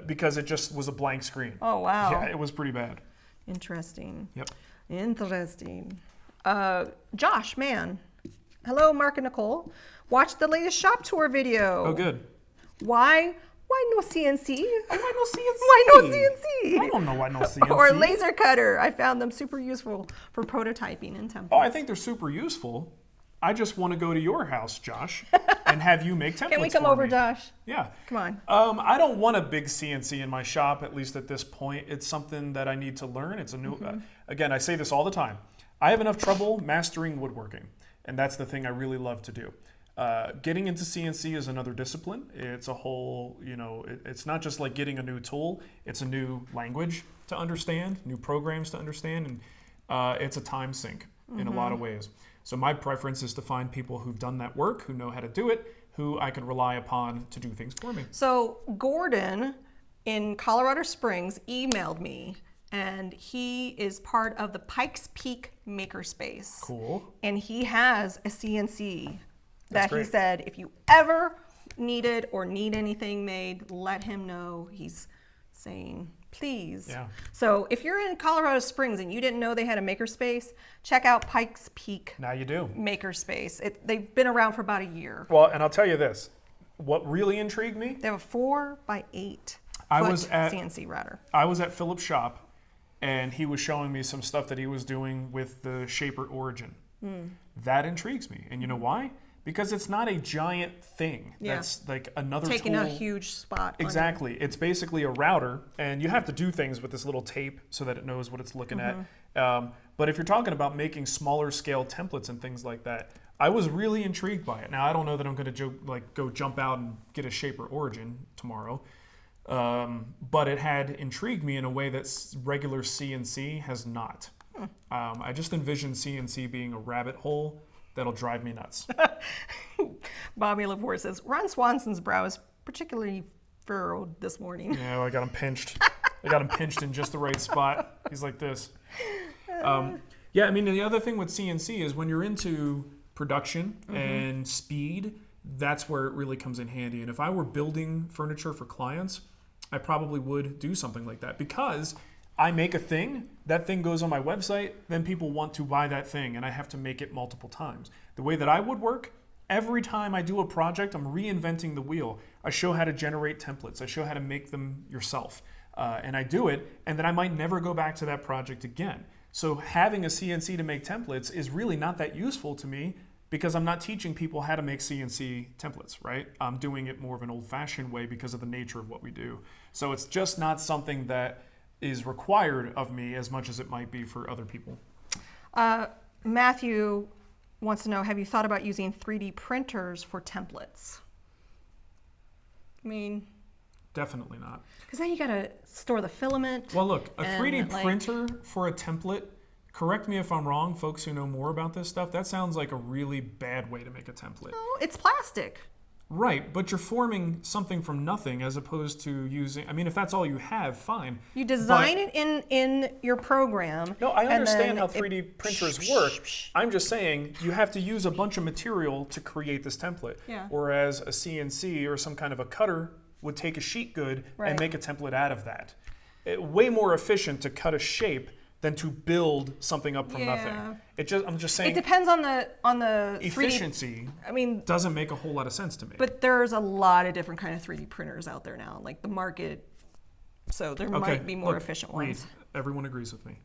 because it just was a blank screen. Oh, wow. Yeah, it was pretty bad. Interesting. Yep. Interesting. Josh, man. Hello, Mark and Nicole. Watched the latest shop tour video. Oh, good. Why no CNC? Why no CNC? Why no CNC? I don't know why no CNC. Or laser cutter. I found them super useful for prototyping and templates. Oh, I think they're super useful. I just want to go to your house, Josh, and have you make templates. Can we come for over, me. Josh? Yeah. Come on. I don't want a big CNC in my shop, at least at this point. It's something that I need to learn. It's a new, again, I say this all the time. I have enough trouble mastering woodworking, and that's the thing I really love to do. Getting into CNC is another discipline. It's a whole, it's not just like getting a new tool. It's a new language to understand, new programs to understand, and it's a time sink in a lot of ways. So my preference is to find people who've done that work, who know how to do it, who I can rely upon to do things for me. So Gordon in Colorado Springs emailed me, and he is part of the Pikes Peak Makerspace. Cool. And he has a CNC That's that he great. said if you ever needed or need anything made, let him know. He's saying, please. Yeah. So if you're in Colorado Springs and you didn't know they had a makerspace, check out Pikes Peak Now you do. Makerspace. They've been around for about a year. Well, and I'll tell you this. What really intrigued me, They have a 4x8 I foot was at- CNC router. I was at Philip's shop, and he was showing me some stuff that he was doing with the shaper origin. That intrigues me. And you know why? Because it's not a giant thing. Yeah. That's like another Taking tool. a huge spot. on Exactly. It's basically a router, and you have to do things with this little tape so that it knows what it's looking at. But if you're talking about making smaller scale templates and things like that, I was really intrigued by it. Now, I don't know that I'm going to go jump out and get a shaper origin tomorrow, but it had intrigued me in a way that regular CNC has not. I just envision CNC being a rabbit hole that'll drive me nuts. Bobby Lavore says, Ron Swanson's brow is particularly furrowed this morning. Yeah, I got him pinched. I got him pinched in just the right spot. He's like this. Yeah, I mean, the other thing with CNC is when you're into production and speed, that's where it really comes in handy. And if I were building furniture for clients, I probably would do something like that because I make a thing, that thing goes on my website, then people want to buy that thing, and I have to make it multiple times. The way that I would work, every time I do a project, I'm reinventing the wheel. I show how to generate templates. I show how to make them yourself. And I do it, and then I might never go back to that project again. So having a CNC to make templates is really not that useful to me because I'm not teaching people how to make CNC templates, right? I'm doing it more of an old-fashioned way because of the nature of what we do. So it's just not something that is required of me as much as it might be for other people. Matthew wants to know, have you thought about using 3D printers for templates? I mean, Definitely not. because then you got to store the filament. Well, look, a and, 3D like- printer for a template, correct me if I'm wrong, folks who know more about this stuff, that sounds like a really bad way to make a template. No, it's plastic. Right, but you're forming something from nothing as opposed to using, I mean, if that's all you have, fine. You design it in your program. No, I and understand then how 3D printers work. I'm just saying you have to use a bunch of material to create this template. Yeah. Whereas a CNC or some kind of a cutter would take a sheet good Right. and make a template out of that. Way more efficient to cut a shape than to build something up from Yeah. nothing. I'm just It saying depends on the 3D. efficiency I mean, doesn't make a whole lot of sense to me. but there's a lot of different kind of 3D printers out there now, like the market. So there Okay, might be more look, efficient Reed, ones. everyone agrees with me.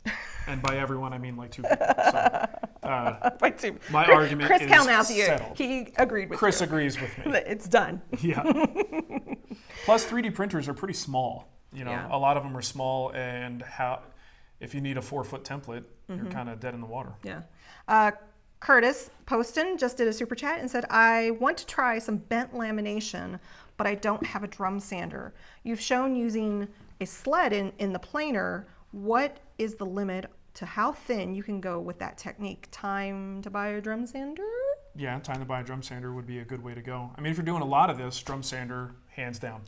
And by everyone, I mean like two people. So, Wait, see, my Chris, argument Chris is Kalnowski, settled. he agreed with Chris you. agrees with me. It's done. Yeah. Plus, 3D printers are pretty small. You know, Yeah. a lot of them are small, and if you need a 4-foot template, Mm-hmm. you're kind of dead in the water. Yeah. Curtis Poston just did a super chat and said, I want to try some bent lamination, but I don't have a drum sander. You've shown using a sled in the planer. What is the limit to how thin you can go with that technique? Time to buy a drum sander? Yeah, time to buy a drum sander would be a good way to go. I mean, if you're doing a lot of this, drum sander, hands down.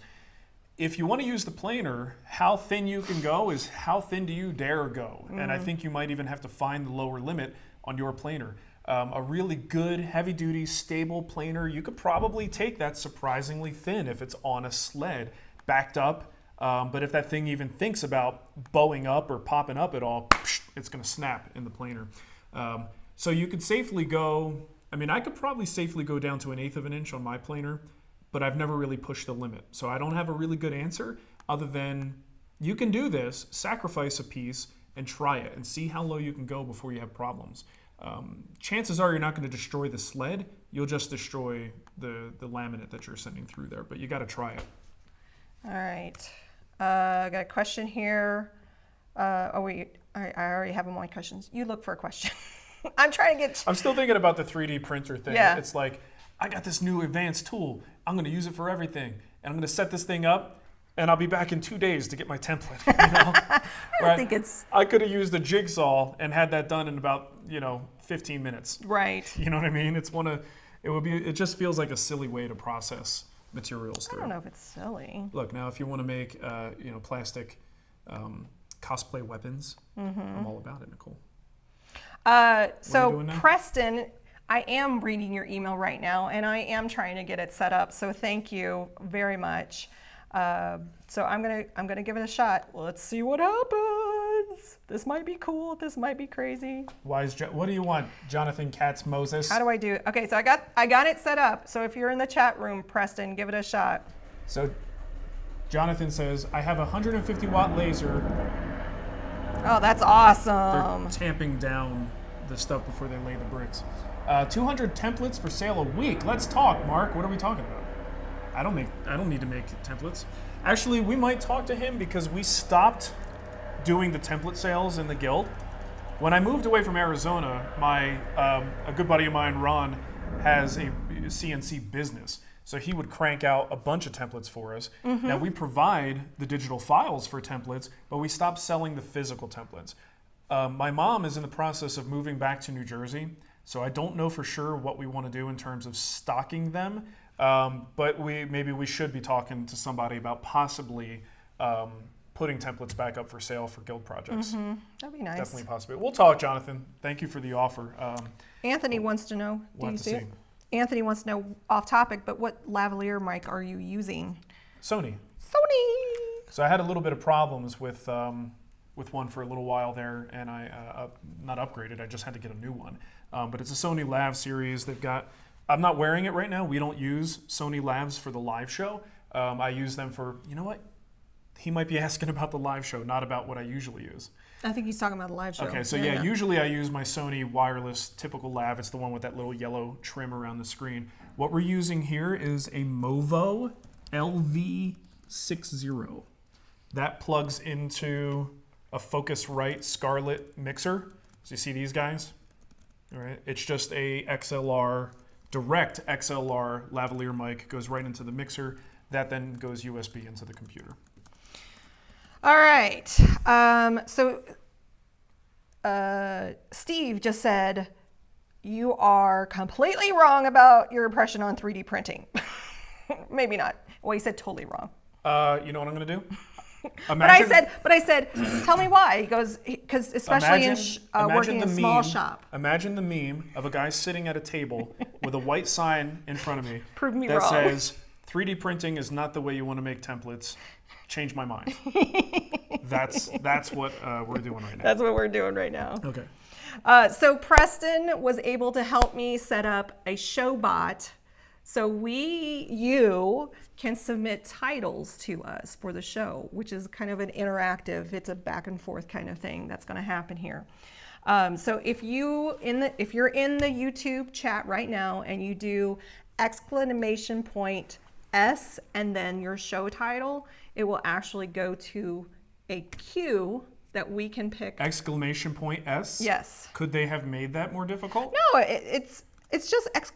If you want to use the planer, how thin you can go is how thin do you dare go. And I think you might even have to find the lower limit on your planer. A really good, heavy-duty, stable planer, you could probably take that surprisingly thin if it's on a sled, backed up. But if that thing even thinks about bowing up or popping up at all, it's going to snap in the planer. So you could safely go, I mean, I could probably safely go down to 1/8 of an inch on my planer, but I've never really pushed the limit. So I don't have a really good answer other than you can do this, sacrifice a piece, and try it and see how low you can go before you have problems. Chances are you're not going to destroy the sled. You'll just destroy the laminate that you're sending through there, but you got to try it. All right. I got a question here. I already have all my questions. You look for a question. I'm trying to get... I'm still thinking about the 3D printer thing. Yeah. It's like, I got this new advanced tool. I'm going to use it for everything. And I'm going to set this thing up, and I'll be back in 2 days to get my template. You know? I don't think it's... I could have used a jigsaw and had that done in about, 15 minutes. Right. You know what I mean? It just feels like a silly way to process materials through. I don't know if it's silly. Look, now if you want to make, plastic cosplay weapons, I'm all about it, Nicole. So Preston, I am reading your email right now, and I am trying to get it set up. So thank you very much. So I'm gonna give it a shot. Let's see what happens. This might be cool. This might be crazy. What do you want, Jonathan Katz Moses? How do I do it? Okay, so I got it set up. So if you're in the chat room, Preston, give it a shot. So Jonathan says, I have a 150 watt laser. Oh, that's awesome. They're tamping down the stuff before they lay the bricks. 200 templates for sale a week. Let's talk, Mark. What are we talking about? I don't need to make templates. Actually, we might talk to him because we stopped doing the template sales in the guild. When I moved away from Arizona, a good buddy of mine, Ron, has a CNC business. So he would crank out a bunch of templates for us. Now we provide the digital files for templates, but we stopped selling the physical templates. My mom is in the process of moving back to New Jersey, so I don't know for sure what we want to do in terms of stocking them. But maybe we should be talking to somebody about possibly putting templates back up for sale for guild projects. That'd be nice. Definitely possible. We'll talk, Jonathan. Thank you for the offer. Anthony wants to know. We'll have to see. Anthony wants to know, off topic, but what lavalier mic are you using? Sony. Sony. So I had a little bit of problems with one for a little while there, and I not upgraded. I just had to get a new one. But it's a Sony Lav series. They've got. I'm not wearing it right now. We don't use Sony Lavs for the live show. I use them for. You know what? He might be asking about the live show, not about what I usually use. I think he's talking about the live show. Okay, so yeah, usually I use my Sony wireless typical lav. It's the one with that little yellow trim around the screen. What we're using here is a Movo LV60. That plugs into a Focusrite Scarlett mixer. So you see these guys? All right, it's just a XLR, direct XLR lavalier mic, goes right into the mixer. That then goes USB into the computer. All right. So Steve just said, you are completely wrong about your impression on 3D printing. Maybe not. Well, he said totally wrong. You know what I'm going to do? But I said, tell me why. He goes, because especially in working in a small shop. Imagine the meme of a guy sitting at a table with a white sign in front of me Prove me that wrong. says, 3D printing is not the way you want to make templates. Change my mind. That's what we're doing right now. That's what we're doing right now. Okay. So Preston was able to help me set up a show bot. So you can submit titles to us for the show, which is kind of an interactive, it's a back and forth kind of thing that's going to happen here. So if you're in the YouTube chat right now and you do !S and then your show title, it will actually go to a queue that we can pick. !S? Yes. Could they have made that more difficult? No, it's just !S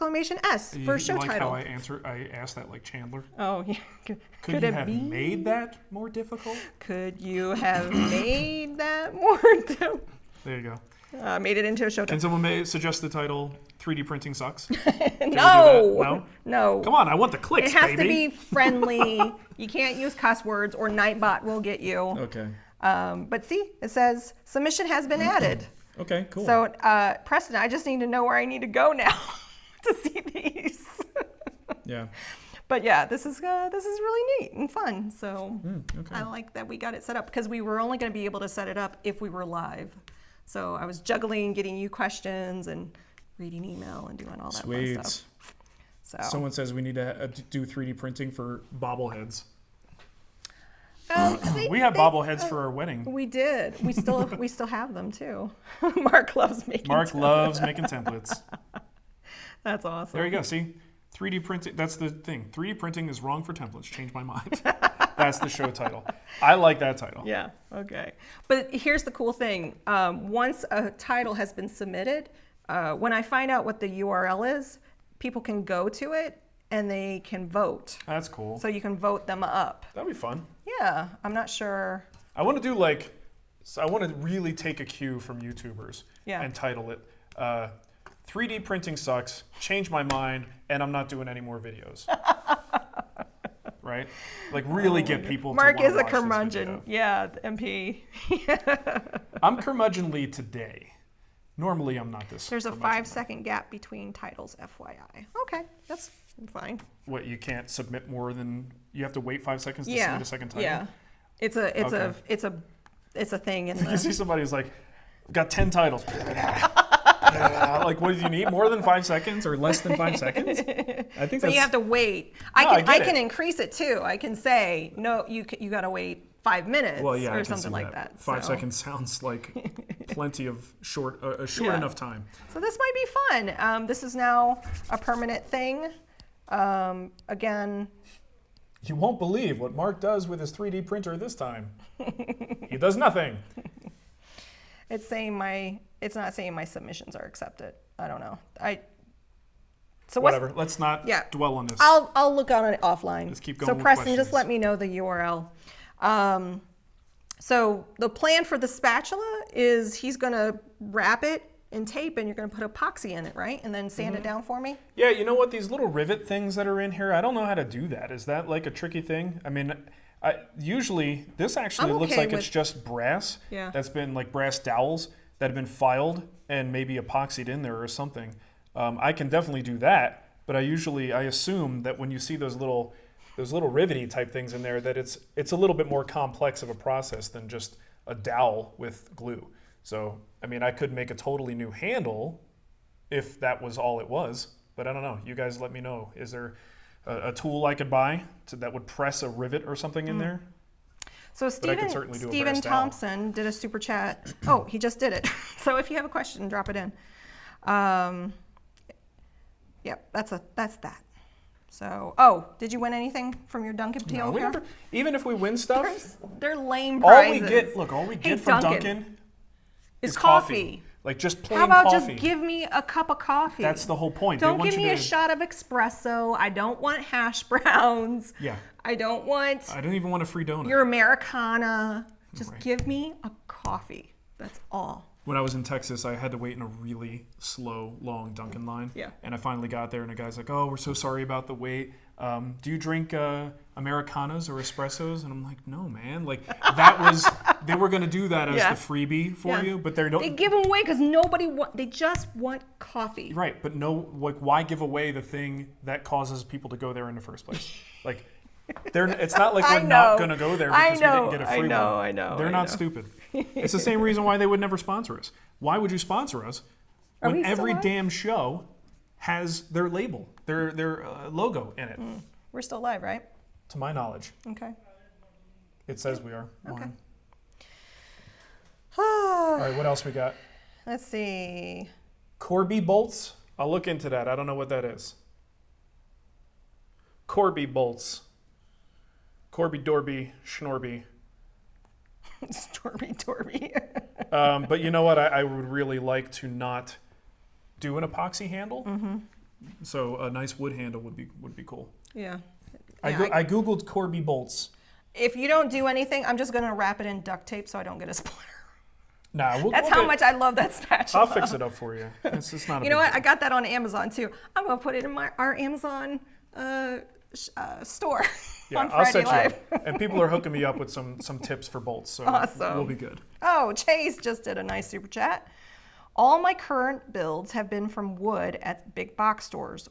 for show like title. How I asked that like Chandler? Oh, yeah. Could you have made that more difficult? Could you have made that more difficult? There you go. Made it into a show Can title. someone suggest the title, 3D Printing Sucks? No. No? No. Come on, I want the clicks, It has baby. to be friendly. You can't use cuss words or Nightbot will get you. Okay. But see, it says submission has been added. Okay, cool. So Preston, I just need to know where I need to go now to see these. Yeah. But yeah, this is really neat and fun. So Okay. I like that we got it set up because we were only going to be able to set it up if we were live. So I was juggling getting you questions and reading email and doing all that Sweet. fun stuff. So Someone says we need to do 3D printing for bobbleheads. We have bobbleheads for our wedding. we did. We still have them too. Mark loves making. Mark them. loves making templates. That's awesome. There you go. See, 3D printing. That's the thing. 3D printing is wrong for templates. Change my mind. That's the show title. I like that title. Yeah, okay. But here's the cool thing. Once a title has been submitted, when I find out what the URL is, people can go to it and they can vote. That's cool. So you can vote them up. That'd be fun. Yeah, I'm not sure. I want to do I want to really take a cue from YouTubers and title it 3D printing sucks, change my mind, and I'm not doing any more videos. Right? Like really get people Mark to wanna is a watch this curmudgeon. video. Yeah, the MP. I'm curmudgeonly today. Normally I'm not this. There's a curmudgeonly. 5-second gap between titles, FYI. Okay, that's fine. What, you can't submit more than, you have to wait 5 seconds to submit a second title? Yeah. It's a thing in You the see somebody who's like, I've got 10 titles. Like, what do you need? More than 5 seconds or less than 5 seconds? I think So that's, you have to wait. No, I get can it. increase it too. I can say, no, you got to wait 5 minutes well, yeah, I or can something see like that. 5 So- seconds sounds like plenty of short Yeah. enough time. So this might be fun. This is now a permanent thing. Again, You won't believe what Mark does with his 3D printer this time. He does nothing. it's not saying my submissions are accepted. I don't know. So Whatever. Let's not Yeah. dwell on this. I'll look on it offline. Let's keep going So with Preston, just questions. let me know the URL. So the plan for the spatula is he's gonna wrap it in tape and you're gonna put epoxy in it, right? And then sand Mm-hmm. it down for me? Yeah, you know what? These little rivet things that are in here, I don't know how to do that. Is that like a tricky thing? I mean, usually this actually I'm looks okay like it's with- just brass. Yeah. That's been like brass dowels that have been filed and maybe epoxied in there or something. I can definitely do that, but I assume that when you see those little rivety type things in there, that it's a little bit more complex of a process than just a dowel with glue. So, I mean, I could make a totally new handle if that was all it was, but I don't know. You guys let me know. Is there a tool I could buy that would press a rivet or something in there? So I could certainly do a brass dowel. Thompson did a super chat. Oh, he just did it. So if you have a question, drop it in. Yep, that's that. So, did you win anything from your Dunkin' No, PO? we never, even if we win stuff, They're lame all prizes. we get Hey, from Dunkin', Dunkin' is is coffee. Like just plain How about coffee. just give me a cup of coffee? That's the whole point. They Don't want give you me a to- shot of espresso. I don't want hash browns. Yeah. I don't want I don't even want a free donut. your Americana. Just Right. give me a coffee. That's all. When I was in Texas, I had to wait in a really slow, long Dunkin' line. Yeah. And I finally got there, and a guy's like, "Oh, we're so sorry about the wait. Do you drink Americanas or espressos?" And I'm like, "No, man. Like that was they were gonna do that as Yeah. the freebie for Yeah. you, but they don't. They give them away because they just want coffee. Right, but no, like why give away the thing that causes people to go there in the first place? Like, it's not like I we're not know. gonna go there I because we know, didn't get a I free know, one. I know, They're I not know. stupid. It's the same reason why they would never sponsor us. Why would you sponsor us Are when we still every live? damn show has their label, their logo in it? We're still live, right? To my knowledge, Okay. it says we are. Okay. Live. All right, what else we got? Let's see. Corby bolts. I'll look into that. I don't know what that is. Corby bolts. Corby Dorby Schnorby. Stormy. But you know what? I would really like to not do an epoxy handle. Mm-hmm. So a nice wood handle would be cool. Yeah. I googled Corby bolts. If you don't do anything, I'm just gonna wrap it in duct tape so I don't get a splitter. Nah, That's how much I love that spatula. I'll fix it up for you. It's not a You know big what? I deal. got that on Amazon too. I'm gonna put it in our Amazon store Yeah, on I'll Friday set you Live. up. And people are hooking me up with some tips for bolts, so Awesome. we'll be good. Oh, Chase just did a nice super chat. All my current builds have been from wood at big box stores.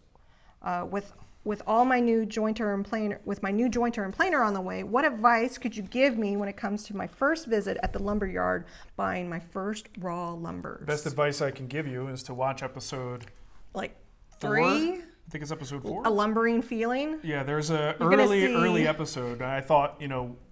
With all my new jointer and planer on the way, what advice could you give me when it comes to my first visit at the lumber yard buying my first raw lumbers? Best advice I can give you is to watch episode Like 4. 3, I think it's episode 4. a lumbering feeling. Yeah, there's a You're gonna early see- episode. And I thought,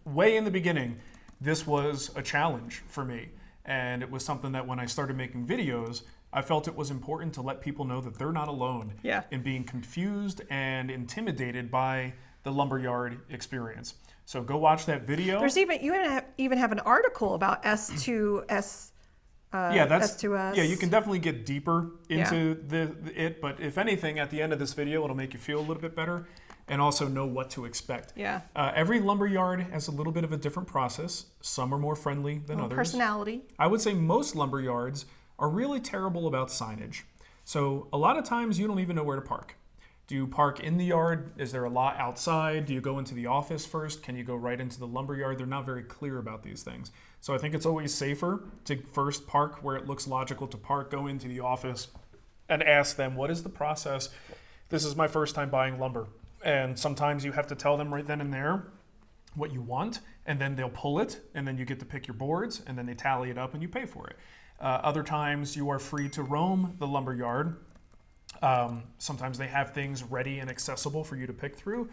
way in the beginning, this was a challenge for me. And it was something that when I started making videos, I felt it was important to let people know that they're not alone in being confused and intimidated by the lumberyard experience. So go watch that video. There's even have an article about S2S. S2S. Yeah, you can definitely get deeper into it, but if anything, at the end of this video, it'll make you feel a little bit better and also know what to expect. Yeah. Every lumberyard has a little bit of a different process. Some are more friendly than others. Personality. I would say most lumberyards are really terrible about signage. So a lot of times you don't even know where to park. Do you park in the yard? Is there a lot outside? Do you go into the office first? Can you go right into the lumberyard? They're not very clear about these things. So I think it's always safer to first park where it looks logical to park, go into the office and ask them, what is the process? This is my first time buying lumber. And sometimes you have to tell them right then and there what you want, and then they'll pull it, and then you get to pick your boards, and then they tally it up and you pay for it. Other times you are free to roam the lumber yard. Sometimes they have things ready and accessible for you to pick through.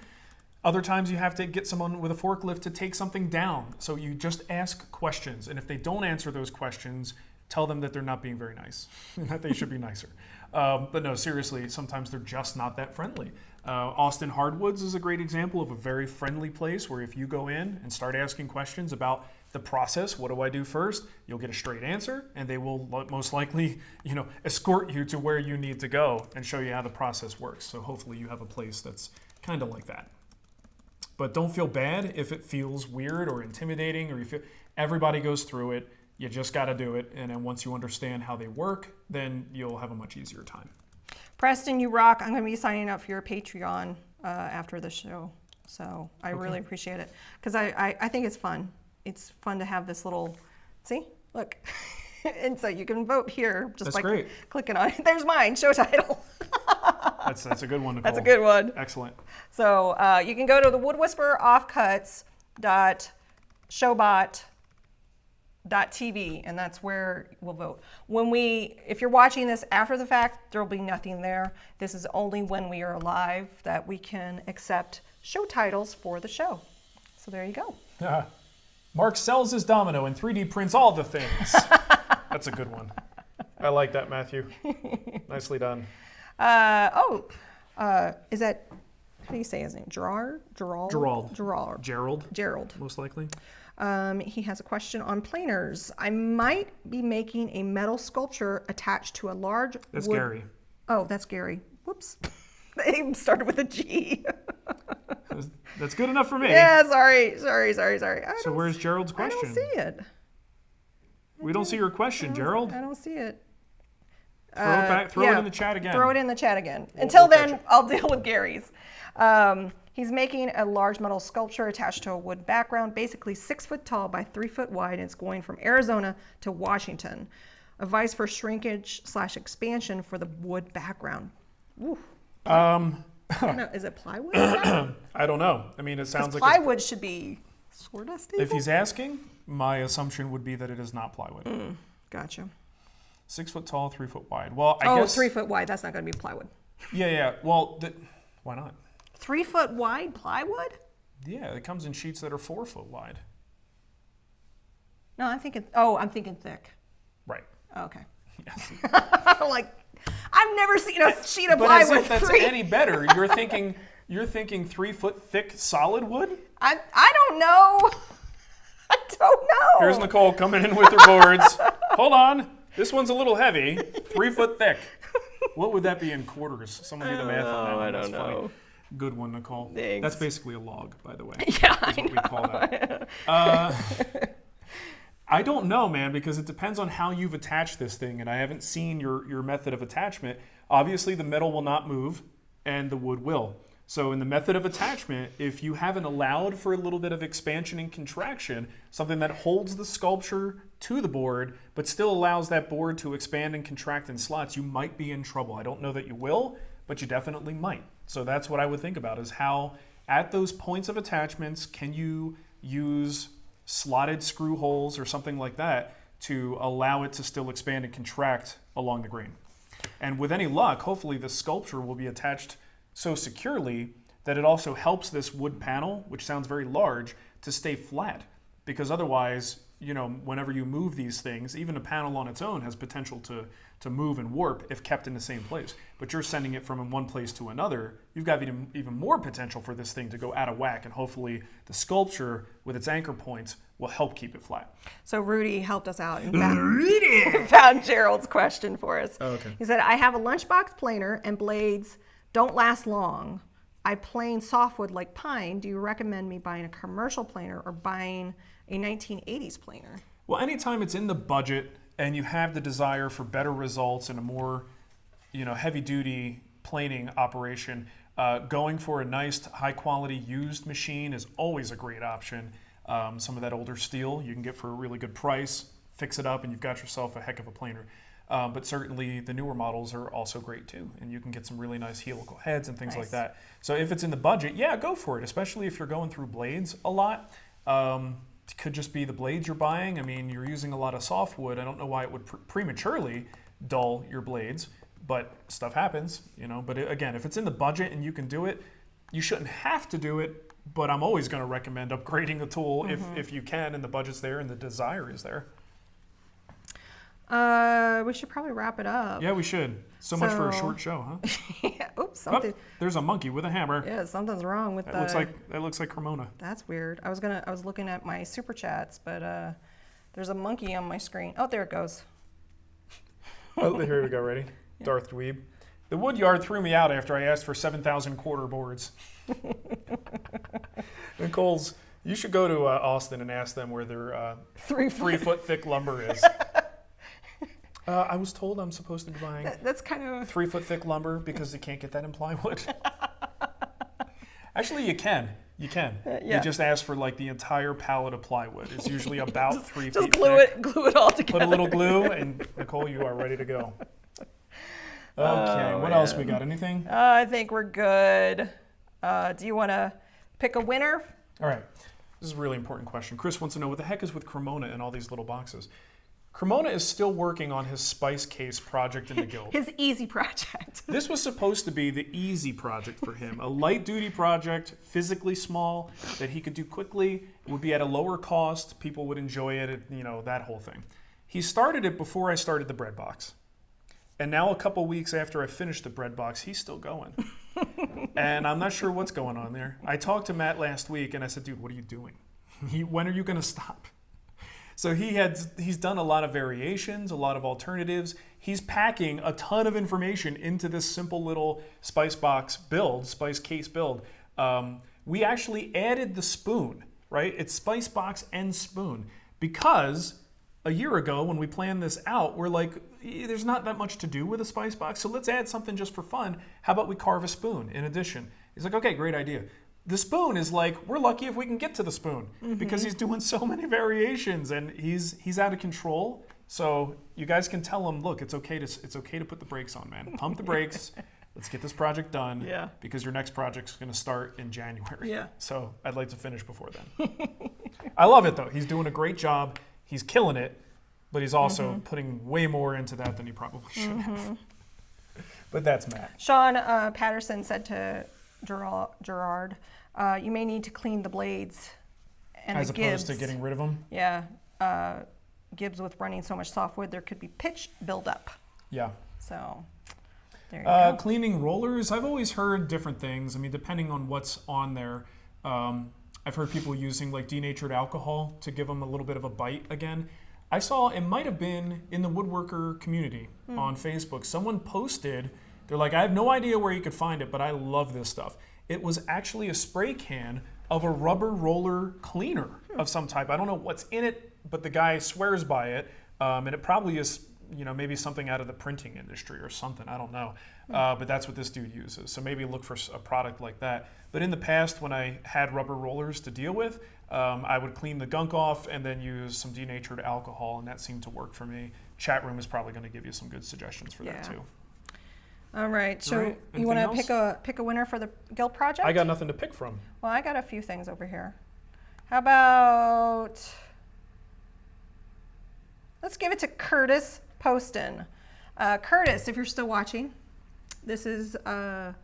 Other times you have to get someone with a forklift to take something down. So you just ask questions. And if they don't answer those questions, tell them that they're not being very nice, and that they should be nicer. But no, seriously, sometimes they're just not that friendly. Austin Hardwoods is a great example of a very friendly place where if you go in and start asking questions about the process, what do I do first? You'll get a straight answer, and they will most likely, escort you to where you need to go and show you how the process works. So hopefully you have a place that's kind of like that. But don't feel bad if it feels weird or intimidating, or you feel everybody goes through it. You just got to do it, and then once you understand how they work, then you'll have a much easier time. Preston, you rock. I'm going to be signing up for your Patreon after the show, so I really appreciate it because I think it's fun. It's fun to have this little, see, look. And so you can vote here just by clicking on it. There's mine, show title. That's a good one, Nicole. That's a good one. Excellent. So you can go to the woodwhisperoffcuts.showbot.tv, and that's where we'll vote. If you're watching this after the fact, there'll be nothing there. This is only when we are live that we can accept show titles for the show. So there you go. Mark sells his Domino and 3D prints all the things. That's a good one. I like that, Matthew. Nicely done. Is that, how do you say his name? Gerald. Gerald. Most likely. He has a question on planers. I might be making a metal sculpture attached to a large That's wood... Gary. Oh, that's Gary. Whoops. The name started with a G. That's good enough for me. Yeah, sorry. So where's Gerald's question? I don't see it. We don't see your question, Gerald. I don't see it. Throw it in the chat again. Throw it in the chat again. Until then, I'll deal with Gary's. He's making a large metal sculpture attached to a wood background, basically 6 foot tall by 3 foot wide, and it's going from Arizona to Washington. Advice for shrinkage/expansion for the wood background. Ooh. I don't know. Is it plywood? I don't know. I mean, it sounds like plywood should be sort of stable. If he's asking, my assumption would be that it is not plywood. Gotcha. 6 foot tall, 3 foot wide. Well, I guess 3 foot wide. That's not going to be plywood. Yeah. Well, why not? 3 foot wide plywood? Yeah, it comes in sheets that are 4 foot wide. No, I'm thinking thick. Right. Okay. Yes. I'm like, I've never seen a sheet of But plywood. as if that's any better, you're thinking 3 foot thick solid wood? I don't know. I don't know. Here's Nicole coming in with her boards. Hold on. This one's a little heavy. 3 foot thick. What would that be in quarters? Someone do the math on that one. I don't know. Funny. Good one, Nicole. Thanks. That's basically a log, by the way. Yeah, That's what we call that. I don't know, man, because it depends on how you've attached this thing, and I haven't seen your method of attachment. Obviously, the metal will not move, and the wood will. So in the method of attachment, if you haven't allowed for a little bit of expansion and contraction, something that holds the sculpture to the board, but still allows that board to expand and contract in slots, you might be in trouble. I don't know that you will, but you definitely might. So that's what I would think about, is how at those points of attachments, can you use slotted screw holes or something like that to allow it to still expand and contract along the grain. And with any luck, hopefully the sculpture will be attached so securely that it also helps this wood panel, which sounds very large, to stay flat. Because otherwise, you know, whenever you move these things, even a panel on its own has potential to move and warp if kept in the same place. But you're sending it from one place to another, you've got even more potential for this thing to go out of whack, and hopefully the sculpture with its anchor points will help keep it flat. So Rudy helped us out and found Gerald's question for us. Oh, okay. He said, I have a lunchbox planer and blades don't last long. I plane softwood like pine. Do you recommend me buying a commercial planer or buying a 1980s planer? Well, anytime it's in the budget and you have the desire for better results and a more, you know, heavy-duty planing operation, going for a nice, high-quality used machine is always a great option. Some of that older steel you can get for a really good price, fix it up, and you've got yourself a heck of a planer. But certainly the newer models are also great too, and you can get some really nice helical heads and things like that. So if it's in the budget, yeah, go for it, especially if you're going through blades a lot. It could just be the blades you're buying. I mean, you're using a lot of softwood. I don't know why it would prematurely dull your blades, but stuff happens, you know. But again, if it's in the budget and you can do it, you shouldn't have to do it, but I'm always going to recommend upgrading the tool if you can, and the budget's there and the desire is there. We should probably wrap it up. Yeah, we should. So much for a short show, huh? Yeah, oops, something. Oh, there's a monkey with a hammer. Yeah, something's wrong with That looks like Cremona. That's weird. I was looking at my super chats, but there's a monkey on my screen. Oh, there it goes. Oh, here we go. Ready? Yeah. Darth Dweeb. The wood yard threw me out after I asked for 7,000 quarter boards. Nicole's, you should go to Austin and ask them where their 3 foot thick lumber is. I was told I'm supposed to be buying that's kind of 3 foot thick lumber because you can't get that in plywood. Actually, you can. You can. Yeah. You just ask for like the entire pallet of plywood. It's usually about 3 feet thick. Just glue it all together. Put a little glue, and Nicole, you are ready to go. Okay, what else we got? Anything? I think we're good. Do you want to pick a winner? All right. This is a really important question. Chris wants to know what the heck is with Cremona in all these little boxes. Cremona is still working on his spice case project in the guild. His easy project. This was supposed to be the easy project for him. A light duty project, physically small, that he could do quickly, would be at a lower cost, people would enjoy it, you know, that whole thing. He started it before I started the bread box. And now a couple weeks after I finished the bread box, he's still going. And I'm not sure what's going on there. I talked to Matt last week and I said, dude, what are you doing? When are you going to stop? So he's done a lot of variations, a lot of alternatives. He's packing a ton of information into this simple little spice case build. We actually added the spoon, right? It's spice box and spoon, because a year ago when we planned this out, we're like, there's not that much to do with a spice box, so let's add something just for fun. How about we carve a spoon in addition? He's like, okay, great idea. The spoon is like, we're lucky if we can get to the spoon, because he's doing so many variations and he's out of control. So you guys can tell him, look, it's okay to put the brakes on, man. Pump the brakes. Let's get this project done. Yeah. Because your next project's going to start in January. Yeah. So I'd like to finish before then. I love it though. He's doing a great job. He's killing it, but he's also putting way more into that than he probably should have. But that's Matt. Sean Patterson said to Gerard, you may need to clean the blades and as the opposed gibs. to getting rid of them? Yeah. Gibs with running so much softwood, there could be pitch buildup. Yeah. So there you go. Cleaning rollers, I've always heard different things. I mean, depending on what's on there. I've heard people using like denatured alcohol to give them a little bit of a bite again. I saw, it might have been in the woodworker community on Facebook, someone posted, they're like, I have no idea where you could find it, but I love this stuff. It was actually a spray can of a rubber roller cleaner of some type. I don't know what's in it. but the guy swears by it, and it probably is, you know, maybe something out of the printing industry or something. I don't know, but that's what this dude uses. So maybe look for a product like that. But in the past, when I had rubber rollers to deal with, I would clean the gunk off and then use some denatured alcohol, and that seemed to work for me. Chat room is probably going to give you some good suggestions for that too. All right. So Right. you want to Anything pick a winner for the guild project? I got nothing to pick from. Well, I got a few things over here. How about, let's give it to Curtis Poston. Curtis, if you're still watching, this is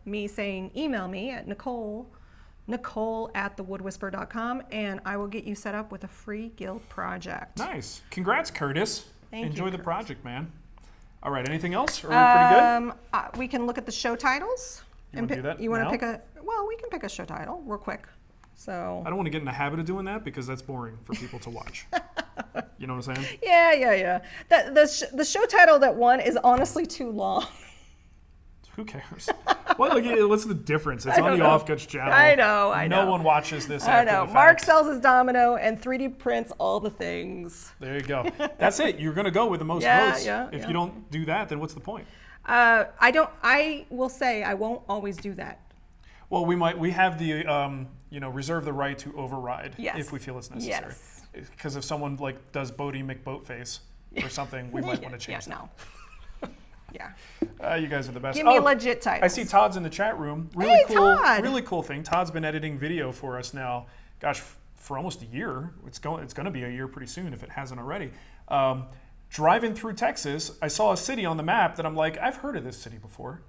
me saying email me at nicole@thewoodwhisperer.com, and I will get you set up with a free guild project. Nice. Congrats, Curtis. Thank you, Enjoy the Curtis. project, man. All right. Anything else? Are we pretty good? We can look at the show titles. You wanna do that You want now? to pick we can pick a show title real quick. So. I don't want to get in the habit of doing that because that's boring for people to watch. You know what I'm saying? Yeah. The show title that won is honestly too long. Who cares? Well, look, what's the difference? It's on the know. Offcuts channel. I know. No one watches this I after know. the Mark fact. sells his Domino and 3D prints all the things. There you go. That's it. You're going to go with the most votes. If you don't do that, then what's the point? I will say I won't always do that. Well, we have the reserve the right to override if we feel it's necessary. Yes. Because if someone like does Bodie McBoatface or something, we might want to change that. No. Yeah. You guys are the best. Give me a legit title. I see Todd's in the chat room. Hey, Todd. Really cool thing. Todd's been editing video for us now. Gosh, for almost a year. It's going to be a year pretty soon if it hasn't already. Driving through Texas, I saw a city on the map that I'm like, I've heard of this city before,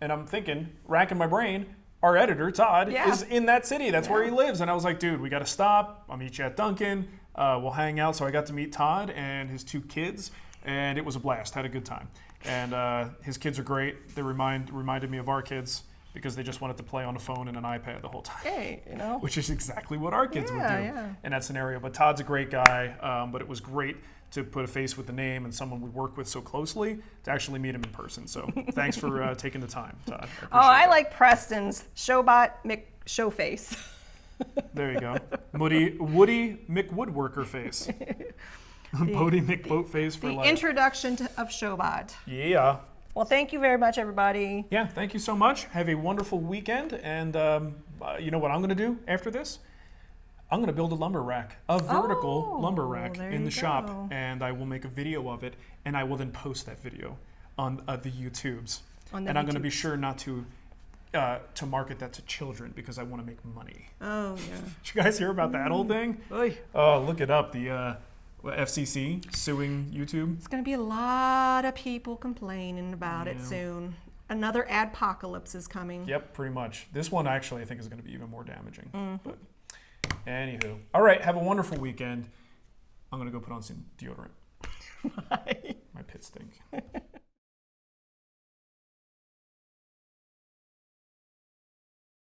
and I'm thinking, racking my brain. Our editor Todd is in that city. That's where he lives, and I was like, dude, we got to stop. I'll meet you at Dunkin'. We'll hang out. So I got to meet Todd and his 2 kids, and it was a blast. Had a good time. And his kids are great. They reminded me of our kids because they just wanted to play on a phone and an iPad the whole time. Hey, you know. Which is exactly what our kids would do Yeah. in that scenario. But Todd's a great guy. But it was great to put a face with the name and someone we work with so closely to actually meet him in person. So thanks for taking the time, Todd. I like Preston's Showbot McShowface. There you go. Woody McWoodworker face. Bodie McBoatface for The life. introduction of Showbot. Yeah. Well, thank you very much, everybody. Yeah, thank you so much. Have a wonderful weekend. And you know what I'm going to do after this? I'm going to build a lumber rack, a vertical lumber rack in the shop. And I will make a video of it. And I will then post that video on the YouTubes. And I'm going to be sure not to market that to children because I want to make money. Oh, yeah. Did you guys hear about that whole thing? Oy. Oh, look it up. The FCC suing YouTube. It's going to be a lot of people complaining about it soon. Another adpocalypse is coming. Yep, pretty much. This one actually I think is going to be even more damaging. But anywho. All right, have a wonderful weekend. I'm going to go put on some deodorant. Bye. My pits stink.